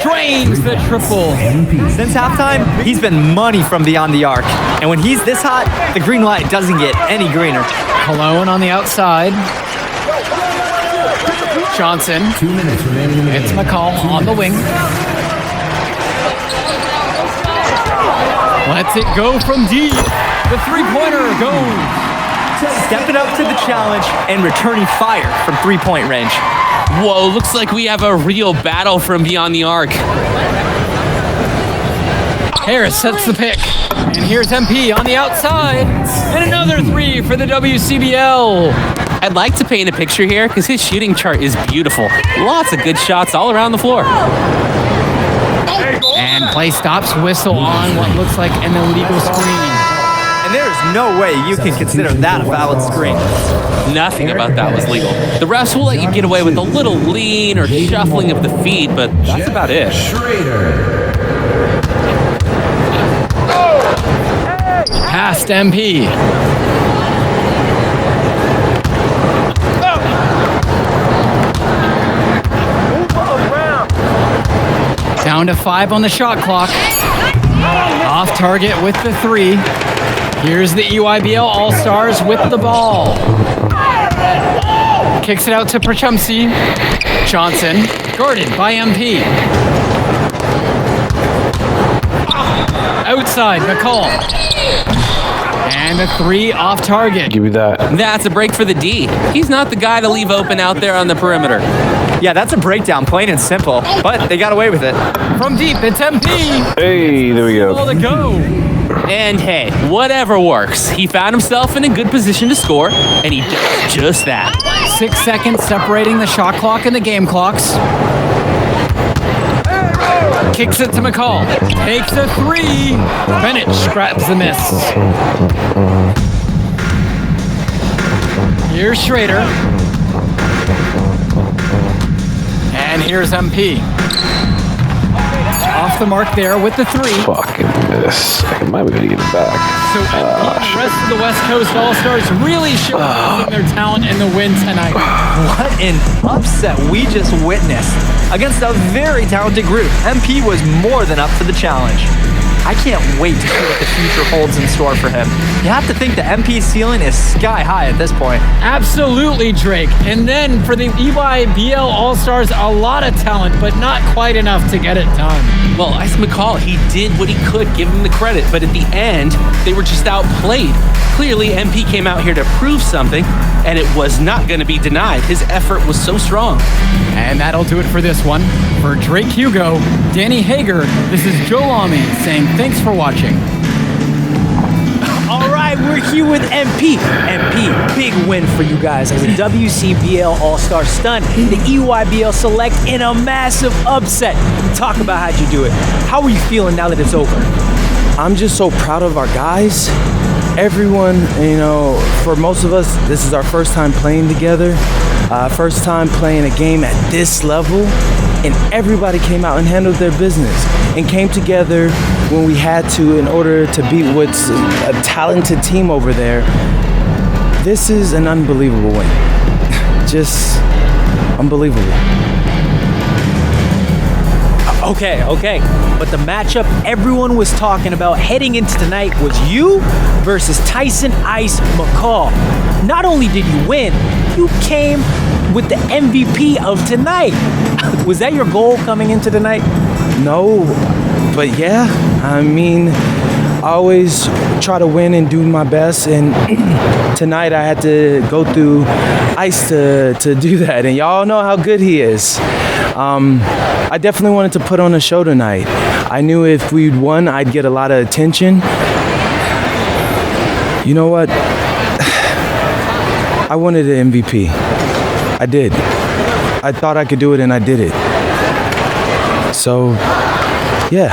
Drains the triple. Since halftime, he's been money from beyond the arc. And when he's this hot, the green light doesn't get any greener. Cologne on the outside. Johnson. 2 minutes remaining in the It's game. McCall on the wing. Lets it go from deep. The three-pointer goes. Stepping up to the challenge and returning fire from three-point range. Whoa, looks like we have a real battle from beyond the arc. Harris sets the pick. And here's MP on the outside. And another three for the WCBL. I'd like to paint a picture here because his shooting chart is beautiful. Lots of good shots all around the floor. And play stops, whistle on what looks like an illegal screen. And there's no way you can consider that a valid screen. Nothing about that was legal. The refs will let you get away with a little lean or shuffling of the feet, but that's about it. Past MP. Down to 5 on the shot clock. Off target with the 3. Here's the EYBL All-Stars with the ball. Kicks it out to Prachumsi. Johnson, guarded by MP. Outside, McCall. And a 3 off target. Give me that. That's a break for the D. He's not the guy to leave open out there on the perimeter. Yeah, that's a breakdown, plain and simple. But they got away with it. From deep, it's MP. Hey, there we go. Ball to go. And hey, whatever works. He found himself in a good position to score, and he did just that. 6 seconds separating the shot clock and the game clocks. Kicks it to McCall. Takes a 3. Bennett grabs the miss. Here's Schrader. And here's MP. Off the mark there with the 3. Fucking miss. I might be able to get it back. So the rest of the West Coast All-Stars really showing their talent in the win tonight. What an upset we just witnessed. Against a very talented group, MP was more than up for the challenge. I can't wait to see what the future holds in store for him. You have to think the MP ceiling is sky high at this point. Absolutely, Drake. And then for the EYBL All-Stars, a lot of talent, but not quite enough to get it done. Well, Ice McCall, he did what he could, give him the credit, but at the end, they were just outplayed. Clearly, MP came out here to prove something, and it was not going to be denied. His effort was so strong. And that'll do it for this one. For Drake Hugo, Danny Hager, this is Joe Lamy saying thanks for watching. All right, we're here with MP. MP, big win for you guys as a WCBL All-Star stunt, the EYBL Select in a massive upset. Talk about how'd you do it. How are you feeling now that it's over? I'm just so proud of our guys. Everyone, you know, for most of us, this is our first time playing together. First time playing a game at this level, and everybody came out and handled their business and came together when we had to in order to beat what's a talented team over there. This is an unbelievable win. Just unbelievable. Okay, but the matchup everyone was talking about heading into tonight was you versus Tyson Ice McCall. Not only did you win, you came with the MVP of tonight. Was that your goal coming into tonight? No, but yeah, I mean, I always try to win and do my best, and tonight I had to go through Ice to do that, and y'all know how good he is. I definitely wanted to put on a show tonight. I knew if we'd won, I'd get a lot of attention. You know what? I wanted an MVP. I did. I thought I could do it, and I did it. So, yeah.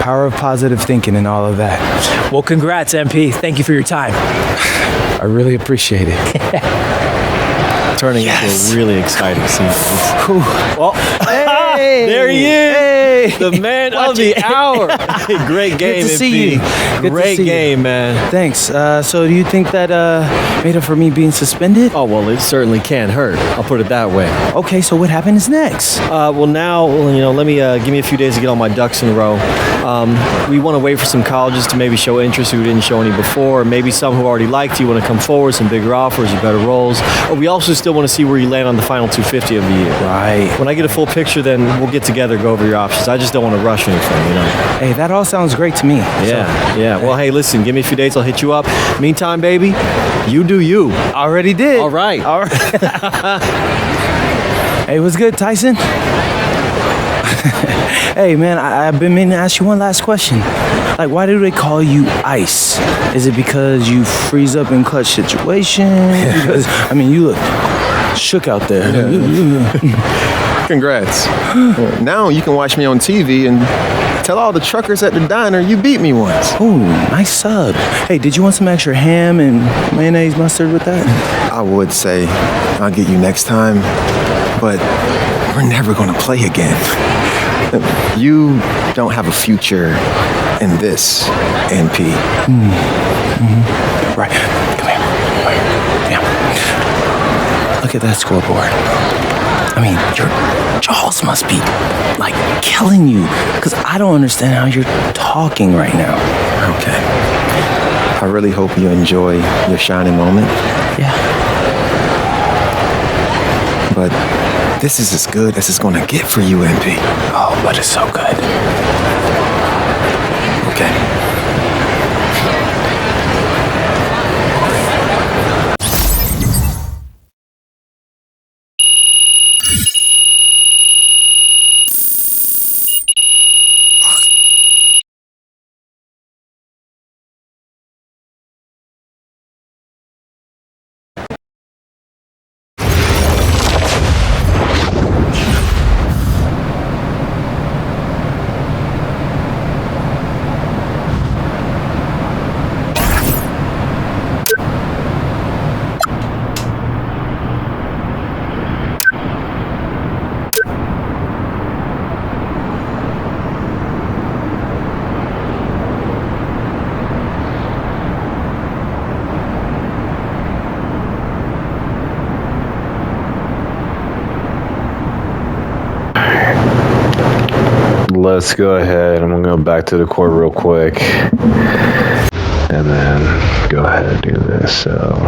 Power of positive thinking and all of that. Well, congrats, MP. Thank you for your time. I really appreciate it. Turning into a really exciting scene. Well, hey, there he is. Hey, the man of the hour. Great game, Good to see you. Great game, man. Thanks. So do you think that made up for me being suspended? Oh, well, it certainly can't hurt. I'll put it that way. Okay, so what happens next? Well, now, let me give me a few days to get all my ducks in a row. We want to wait for some colleges to maybe show interest who didn't show any before, or maybe some who already liked you want to come forward, some bigger offers or better roles. Or we also still want to see where you land on the final 250 of the year. Right. When I get a full picture, then we'll get together, go over your options. I just don't want to rush anything, Hey, that all sounds great to me. Yeah. Well, hey, listen, give me a few days, I'll hit you up. Meantime, baby, you do you. Already did. All right. Hey, what's good, Tyson? Hey, man, I've been meaning to ask you one last question. Like, why do they call you Ice? Is it because you freeze up in clutch situations? Because, I mean, you look shook out there. Congrats. Now you can watch me on TV and tell all the truckers at the diner you beat me once. Oh, nice sub. Hey, did you want some extra ham and mayonnaise mustard with that? I would say I'll get you next time, but we're never gonna play again. You don't have a future in this, NP. Right. Come here. Yeah. Look at that scoreboard. I mean, your jaw balls must be, like, killing you. Because I don't understand how you're talking right now. Okay. I really hope you enjoy your shining moment. Yeah. But this is as good as it's gonna get for you, MP. Oh, but it's so good. Okay. Let's go ahead. I'm gonna go back to the court real quick, and then go ahead and do this. So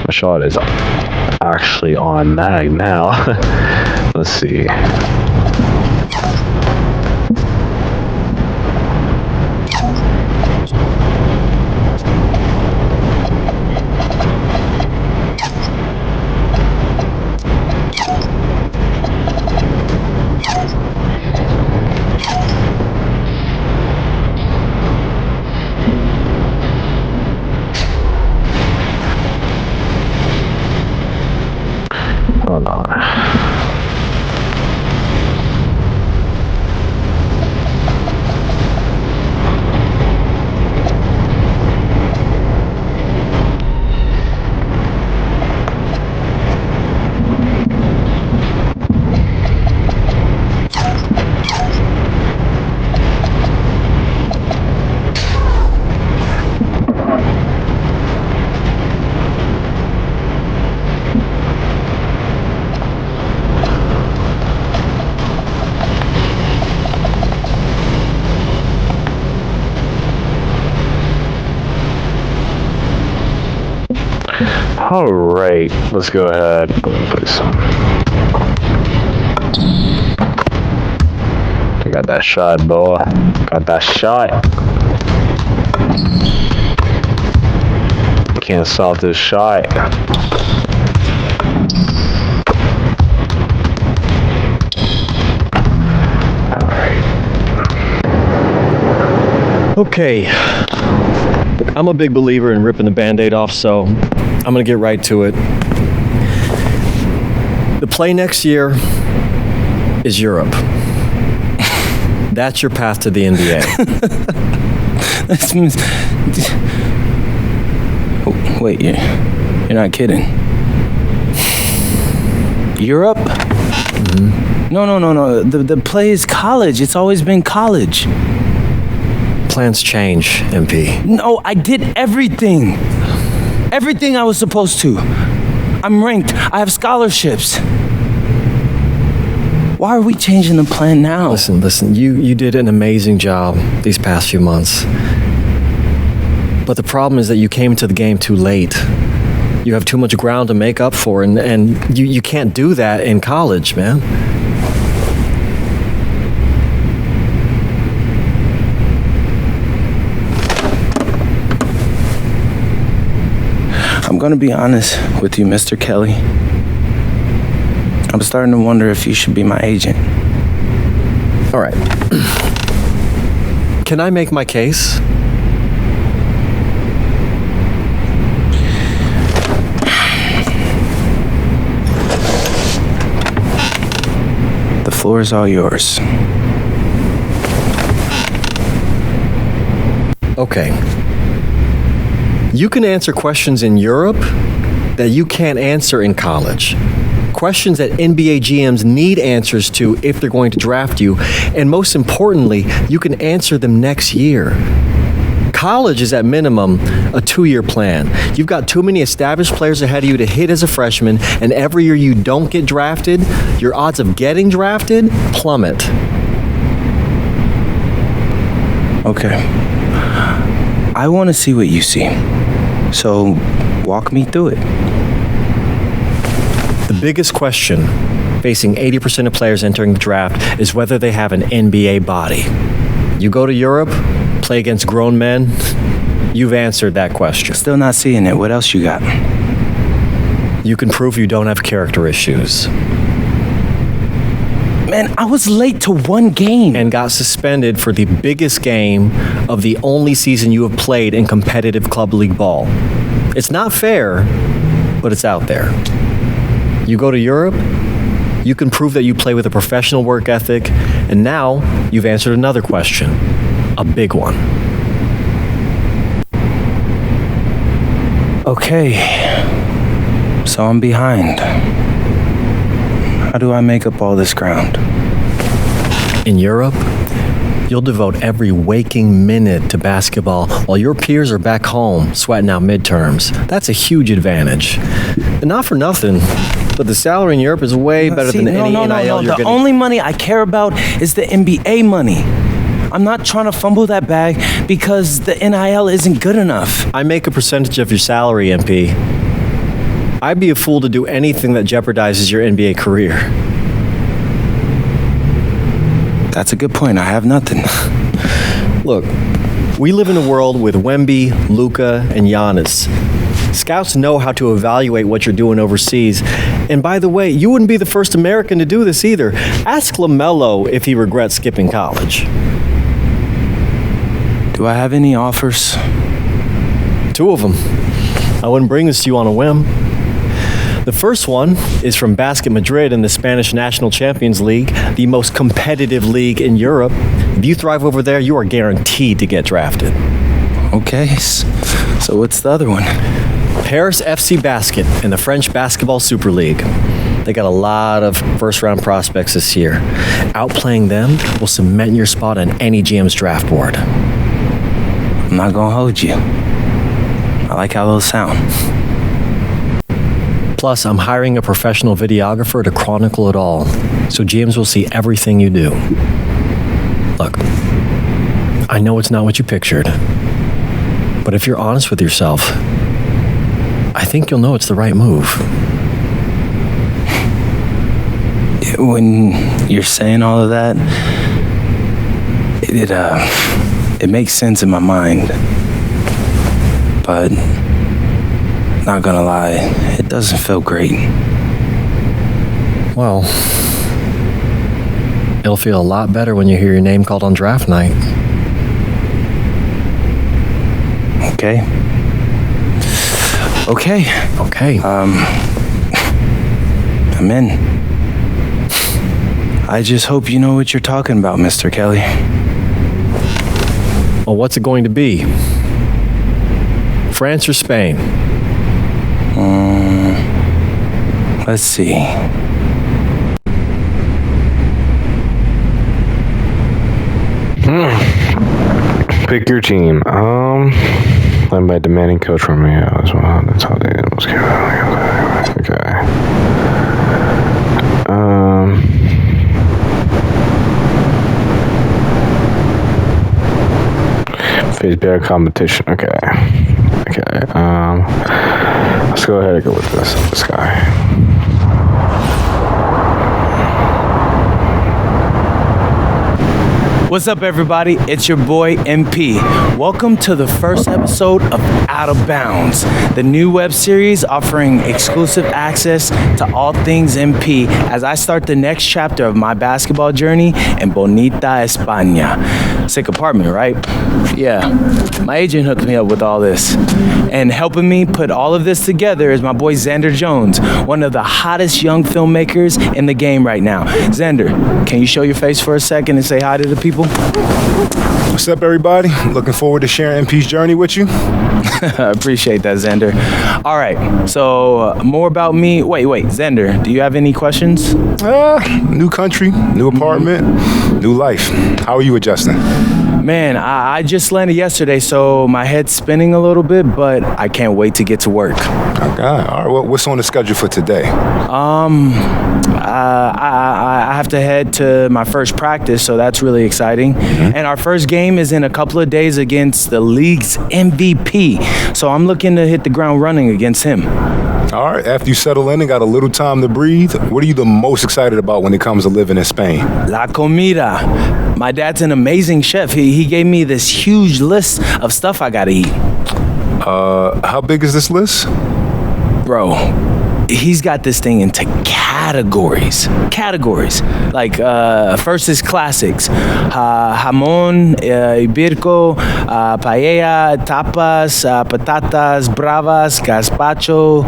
my shot is actually on mag now. Let's see. Hold on. All right, let's go ahead. Play some. I got that shot, boy. Got that shot. Can't stop this shot. All right. Okay. I'm a big believer in ripping the Band-Aid off, so I'm going to get right to it. The play next year is Europe. That's your path to the NBA. Oh, wait, you're not kidding. Europe? Mm-hmm. No. The play is college. It's always been college. Plans change, MP. No, I did everything. Everything I was supposed to. I'm ranked. I have scholarships. Why are we changing the plan now? Listen. You did an amazing job these past few months. But the problem is that you came to the game too late. You have too much ground to make up for, and you can't do that in college, man. I'm gonna be honest with you, Mr. Kelly. I'm starting to wonder if you should be my agent. All right. Can I make my case? The floor is all yours. Okay. You can answer questions in Europe that you can't answer in college. Questions that NBA GMs need answers to if they're going to draft you. And most importantly, you can answer them next year. College is at minimum a 2-year plan. You've got too many established players ahead of you to hit as a freshman, and every year you don't get drafted, your odds of getting drafted plummet. Okay. I want to see what you see. So, walk me through it. The biggest question facing 80% of players entering the draft is whether they have an NBA body. You go to Europe, play against grown men, you've answered that question. Still not seeing it. What else you got? You can prove you don't have character issues. Man, I was late to one game. And got suspended for the biggest game of the only season you have played in competitive club league ball. It's not fair, but it's out there. You go to Europe, you can prove that you play with a professional work ethic, and now you've answered another question, a big one. Okay, so I'm behind. How do I make up all this ground? In Europe, you'll devote every waking minute to basketball while your peers are back home sweating out midterms. That's a huge advantage. And not for nothing, but the salary in Europe is way better than any NIL you're The getting. only money I care about is the NBA money. I'm not trying to fumble that bag because the NIL isn't good enough. I make a percentage of your salary, MP. I'd be a fool to do anything that jeopardizes your NBA career. That's a good point. I have nothing. Look, we live in a world with Wemby, Luka, and Giannis. Scouts know how to evaluate what you're doing overseas. And by the way, you wouldn't be the first American to do this either. Ask LaMelo if he regrets skipping college. Do I have any offers? 2 of them. I wouldn't bring this to you on a whim. The first one is from Basket Madrid in the Spanish National Champions League, the most competitive league in Europe. If you thrive over there, you are guaranteed to get drafted. Okay, so what's the other one? Paris FC Basket in the French Basketball Super League. They got a lot of first-round prospects this year. Outplaying them will cement your spot on any GM's draft board. I'm not gonna hold you. I like how those sound. Plus, I'm hiring a professional videographer to chronicle it all, so GMs will see everything you do. Look, I know it's not what you pictured, but if you're honest with yourself, I think you'll know it's the right move. When you're saying all of that, it makes sense in my mind. But not gonna lie, it doesn't feel great. Well, it'll feel a lot better when you hear your name called on draft night. Okay. Okay. I'm in. I just hope you know what you're talking about, Mr. Kelly. Well, what's it going to be? France or Spain? Let's see. Pick your team. Led by demanding coach Romeo as well. That's how they was okay. Face better competition. Okay. Let's go ahead and go with this guy. What's up, everybody? It's your boy, MP. Welcome to the first episode of Out of Bounds, the new web series offering exclusive access to all things MP as I start the next chapter of my basketball journey in Bonita, España. Sick apartment, right? Yeah. My agent hooked me up with all this. And helping me put all of this together is my boy Xander Jones, one of the hottest young filmmakers in the game right now. Xander, can you show your face for a second and say hi to the people? What's up, everybody? Looking forward to sharing MP's journey with you. I appreciate that, Xander. All right, so more about me. Wait, Xander, do you have any questions? New country, new apartment, new life. How are you adjusting? Man, I just landed yesterday, so my head's spinning a little bit, but I can't wait to get to work. Okay. All right. What's on the schedule for today? I have to head to my first practice, so that's really exciting. And our first game is in a couple of days against the league's MVP. So I'm looking to hit the ground running against him. All right. After you settle in and got a little time to breathe, what are you the most excited about when it comes to living in Spain? La comida. My dad's an amazing chef. He gave me this huge list of stuff I gotta eat. How big is this list? Bro, he's got this thing into categories. Like, first is classics. Jamón, ibirco, paella, tapas, patatas, bravas, gazpacho,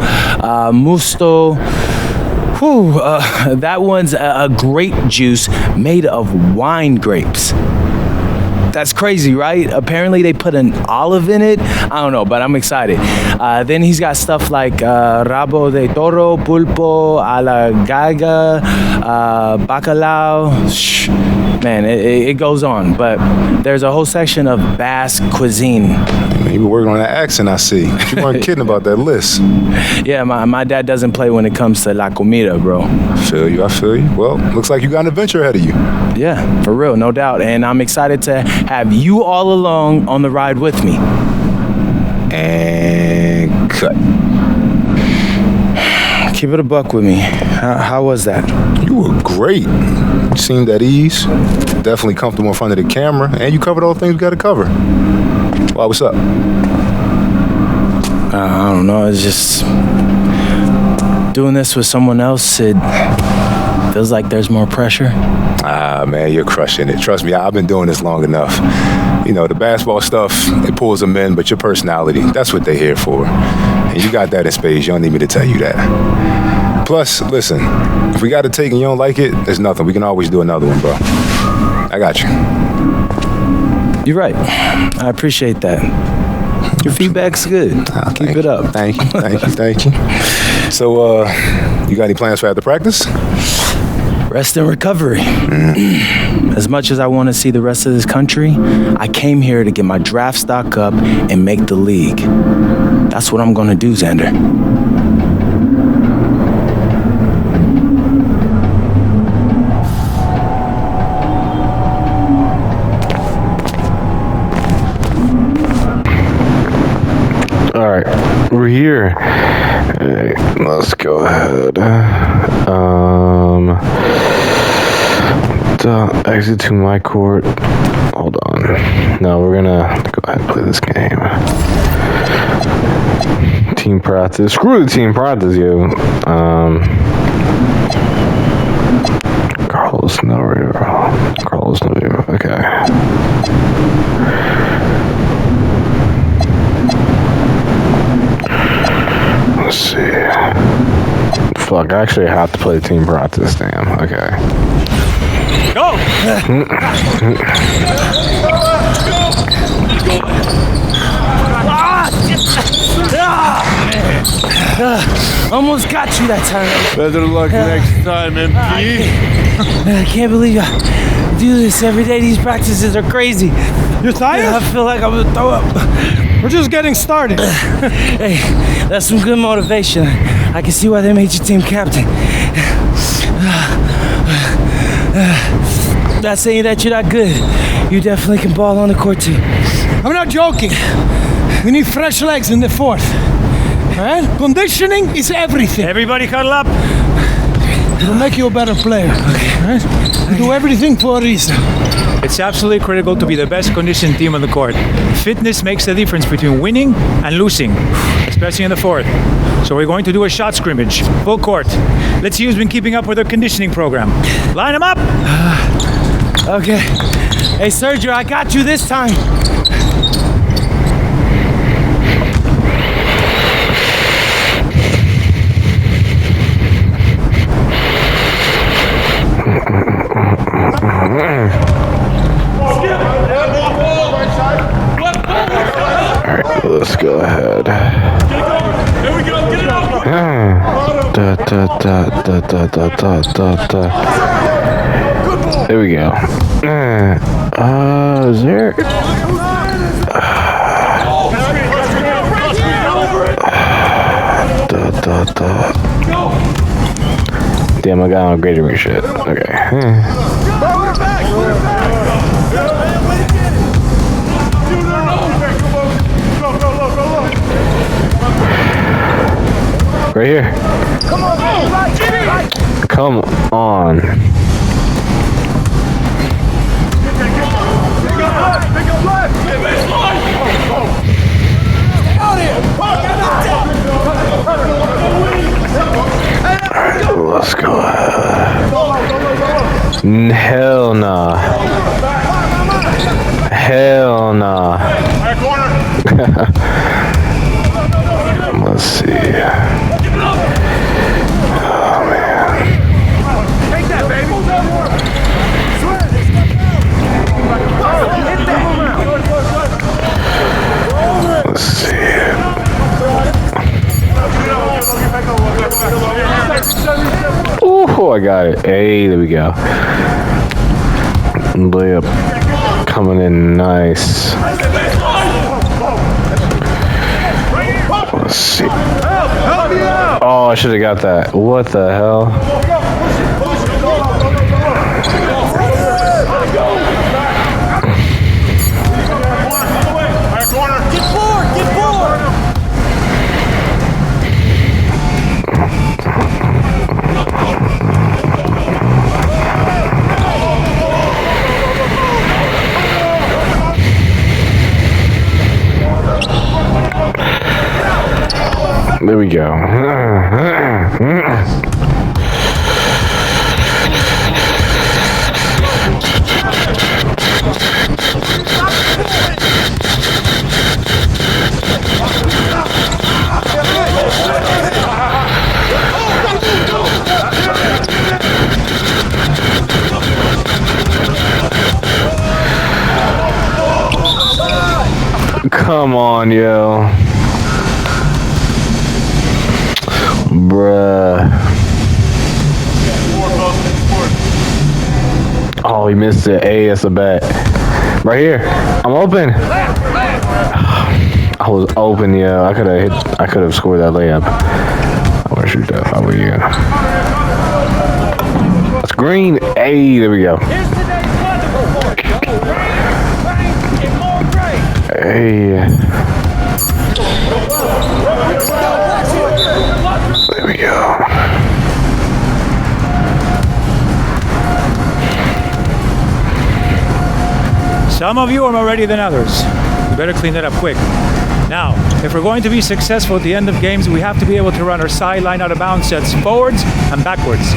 musto. That one's a grape juice made of wine grapes. That's crazy, right? Apparently they put an olive in it. I don't know, but I'm excited. Then he's got stuff like rabo de toro, pulpo, a la galga, bacalao. Man, it goes on. But there's a whole section of Basque cuisine. You were working on that accent, I see. You weren't kidding about that list. Yeah, my dad doesn't play when it comes to la comida, bro. I feel you. Well, looks like you got an adventure ahead of you. Yeah, for real, no doubt. And I'm excited to have you all along on the ride with me. And cut. Keep it a buck with me. How was that? You were great. You seemed at ease. Definitely comfortable in front of the camera. And you covered all the things we got to cover. Why, what's up? I don't know. It's just doing this with someone else. It feels like there's more pressure. Man, you're crushing it. Trust me, I've been doing this long enough. You know, the basketball stuff, it pulls them in, but your personality, that's what they're here for. And you got that in spades. You don't need me to tell you that. Plus, listen, if we got to take and you don't like it, there's nothing. We can always do another one, bro. I got you. You're right. I appreciate that. Your feedback's good. Keep it up. Thank you. So, you got any plans for after practice? Rest and recovery. As much as I want to see the rest of this country, I came here to get my draft stock up and make the league. That's what I'm going to do, Xander. All right, we're here. Hey, let's go ahead. Exit to my court. Hold on. No, we're gonna go ahead and play this game. Team practice. Screw the team practice, yo. Carlos Navarro. Okay. Let's see. Fuck, I actually have to play team practice, damn. Okay. Go! Almost got you that time. Better luck next time, MP. I can't believe I do this every day. These practices are crazy. You're tired? I feel like I'm gonna throw up. We're just getting started. Hey, that's some good motivation. I can see why they made you team captain. Not saying that you're not good. You definitely can ball on the court too. I'm not joking. We need fresh legs in the fourth. All right? Conditioning is everything. Everybody cuddle up. It'll make you a better player. Okay. All right? We do everything for a reason. It's absolutely critical to be the best conditioned team on the court. Fitness makes the difference between winning and losing, especially in the fourth. So we're going to do a shot scrimmage, full court. Let's see who's been keeping up with their conditioning program. Line them up! Okay. Hey, Sergio, I got you this time. Alright, let's go ahead. Here we go, get it up! Good There we go. Is there? Damn, I got on greater ring shit. Okay. Right here. Come on. Let's go. Hell nah. Hell nah. Let's see. Oh man. Take that, baby. Let's see. Oh, I got it. Hey, there we go. Layup coming in nice. Let's see. Oh, I should have got that. What the hell? There we go. Come on, yo. Bruh. Oh, he missed it. Hey, that's a bet. Right here. I'm open. I was open, yeah. I could have scored that layup. I want to shoot that. How about you? It's green. Hey, there we go. Hey. There we go. Some of you are more ready than others. You better clean that up quick. Now, if we're going to be successful at the end of games, we have to be able to run our sideline out of bounds sets forwards and backwards.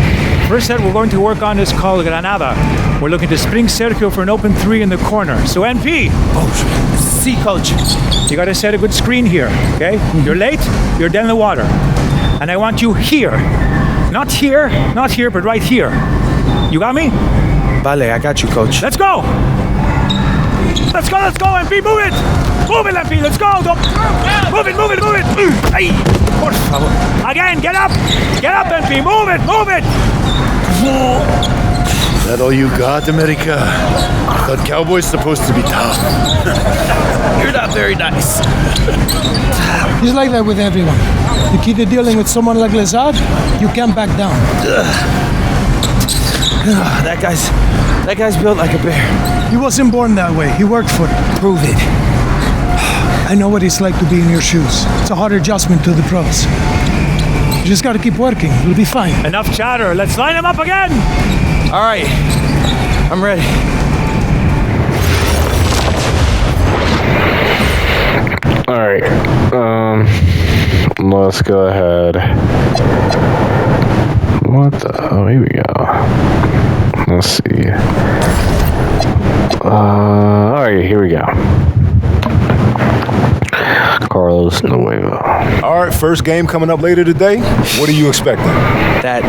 First set we're going to work on is called Granada. We're looking to spring Sergio for an open three in the corner. So NP. Oh, see, coach. You got to set a good screen here, okay? You're late, you're dead in the water. And I want you here. Not here, but right here. You got me? Vale, I got you, coach. Let's go! Let's go, MP, move it! Move it, MP, let's go! Move it! Ay, por favor. Again, get up, MP, move it! Is that all you got, America? I thought Cowboys supposed to be tough. You're not very nice. He's like that with everyone. You keep dealing with someone like Lazard, you can't back down. That guy's built like a bear. He wasn't born that way. He worked for it. Prove it. I know what it's like to be in your shoes. It's a hard adjustment to the pros. You just got to keep working. You'll be fine. Enough chatter. Let's line him up again. All right. I'm ready. All right. Let's go ahead. What the? Oh, here we go. Let's see. All right, here we go. Carlos Nuevo. All right, first game coming up later today. What are you expecting? That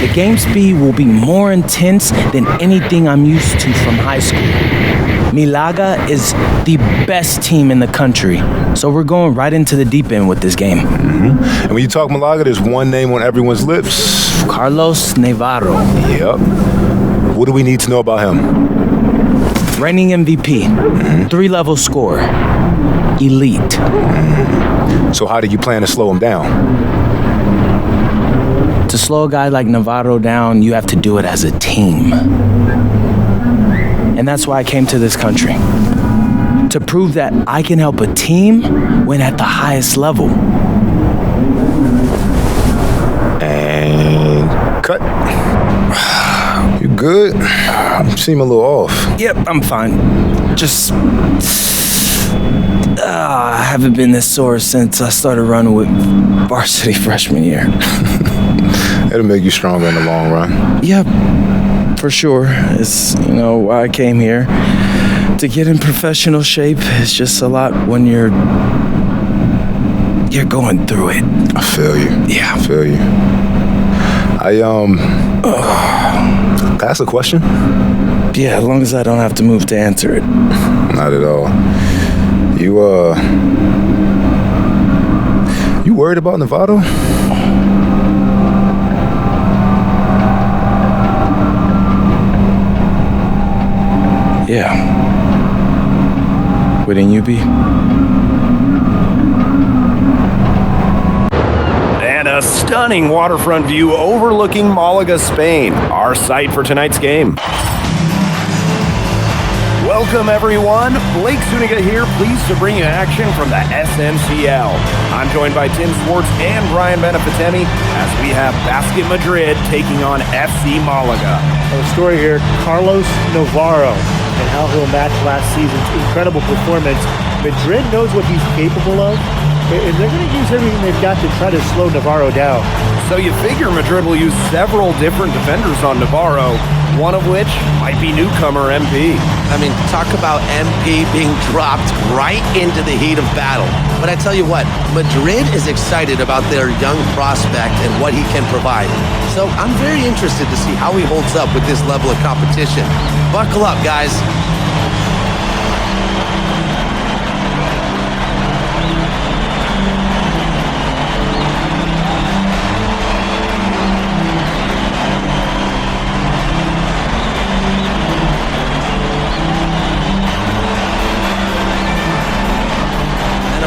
the game speed will be more intense than anything I'm used to from high school. Milaga is the best team in the country, so we're going right into the deep end with this game. Mm-hmm. And when you talk Malaga, there's one name on everyone's lips. Carlos Navarro. Yep. What do we need to know about him? Reigning MVP, 3-level scorer, elite. So how do you plan to slow him down? To slow a guy like Navarro down, you have to do it as a team. And that's why I came to this country. To prove that I can help a team win at the highest level. And cut. You good? You seem a little off. Yep, I'm fine. Just... I haven't been this sore since I started running with varsity freshman year. It'll make you stronger in the long run. Yep, for sure. It's, why I came here. To get in professional shape is just a lot when you're going through it. I feel you. Yeah. I feel you. Can I ask a question? Yeah, as long as I don't have to move to answer it. Not at all. You worried about Navarro? Yeah. Wouldn't you be? And a stunning waterfront view overlooking Malaga, Spain, our site for tonight's game. Welcome, everyone. Blake Zuniga here, pleased to bring you action from the SNCL. I'm joined by Tim Swartz and Brian Benefitemi as we have Basket Madrid taking on FC Malaga. A story here, Carlos Navarro, and how he'll match last season's incredible performance. Madrid knows what he's capable of, and they're going to use everything they've got to try to slow Navarro down. So you figure Madrid will use several different defenders on Navarro, one of which might be newcomer MP. I mean, talk about MP being dropped right into the heat of battle. But I tell you what, Madrid is excited about their young prospect and what he can provide. So I'm very interested to see how he holds up with this level of competition. Buckle up, guys.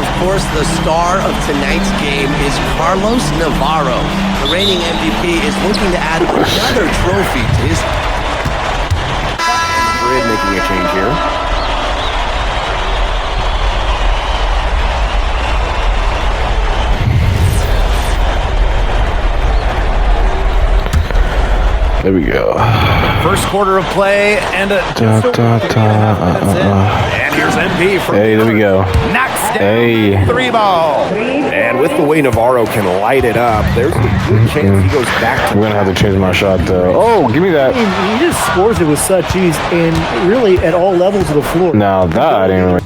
Of course, the star of tonight's game is Carlos Navarro. The reigning MVP is looking to add another trophy to his... Madrid making a change here. There we go. First quarter of play and a... And here's MP from... Hey, there we go. Knocks down three ball. And with the way Navarro can light it up, there's a good chance he goes back to... I'm going to have to change my shot, though. Oh, give me that. He just scores it with such ease, and really at all levels of the floor. Now that ain't right.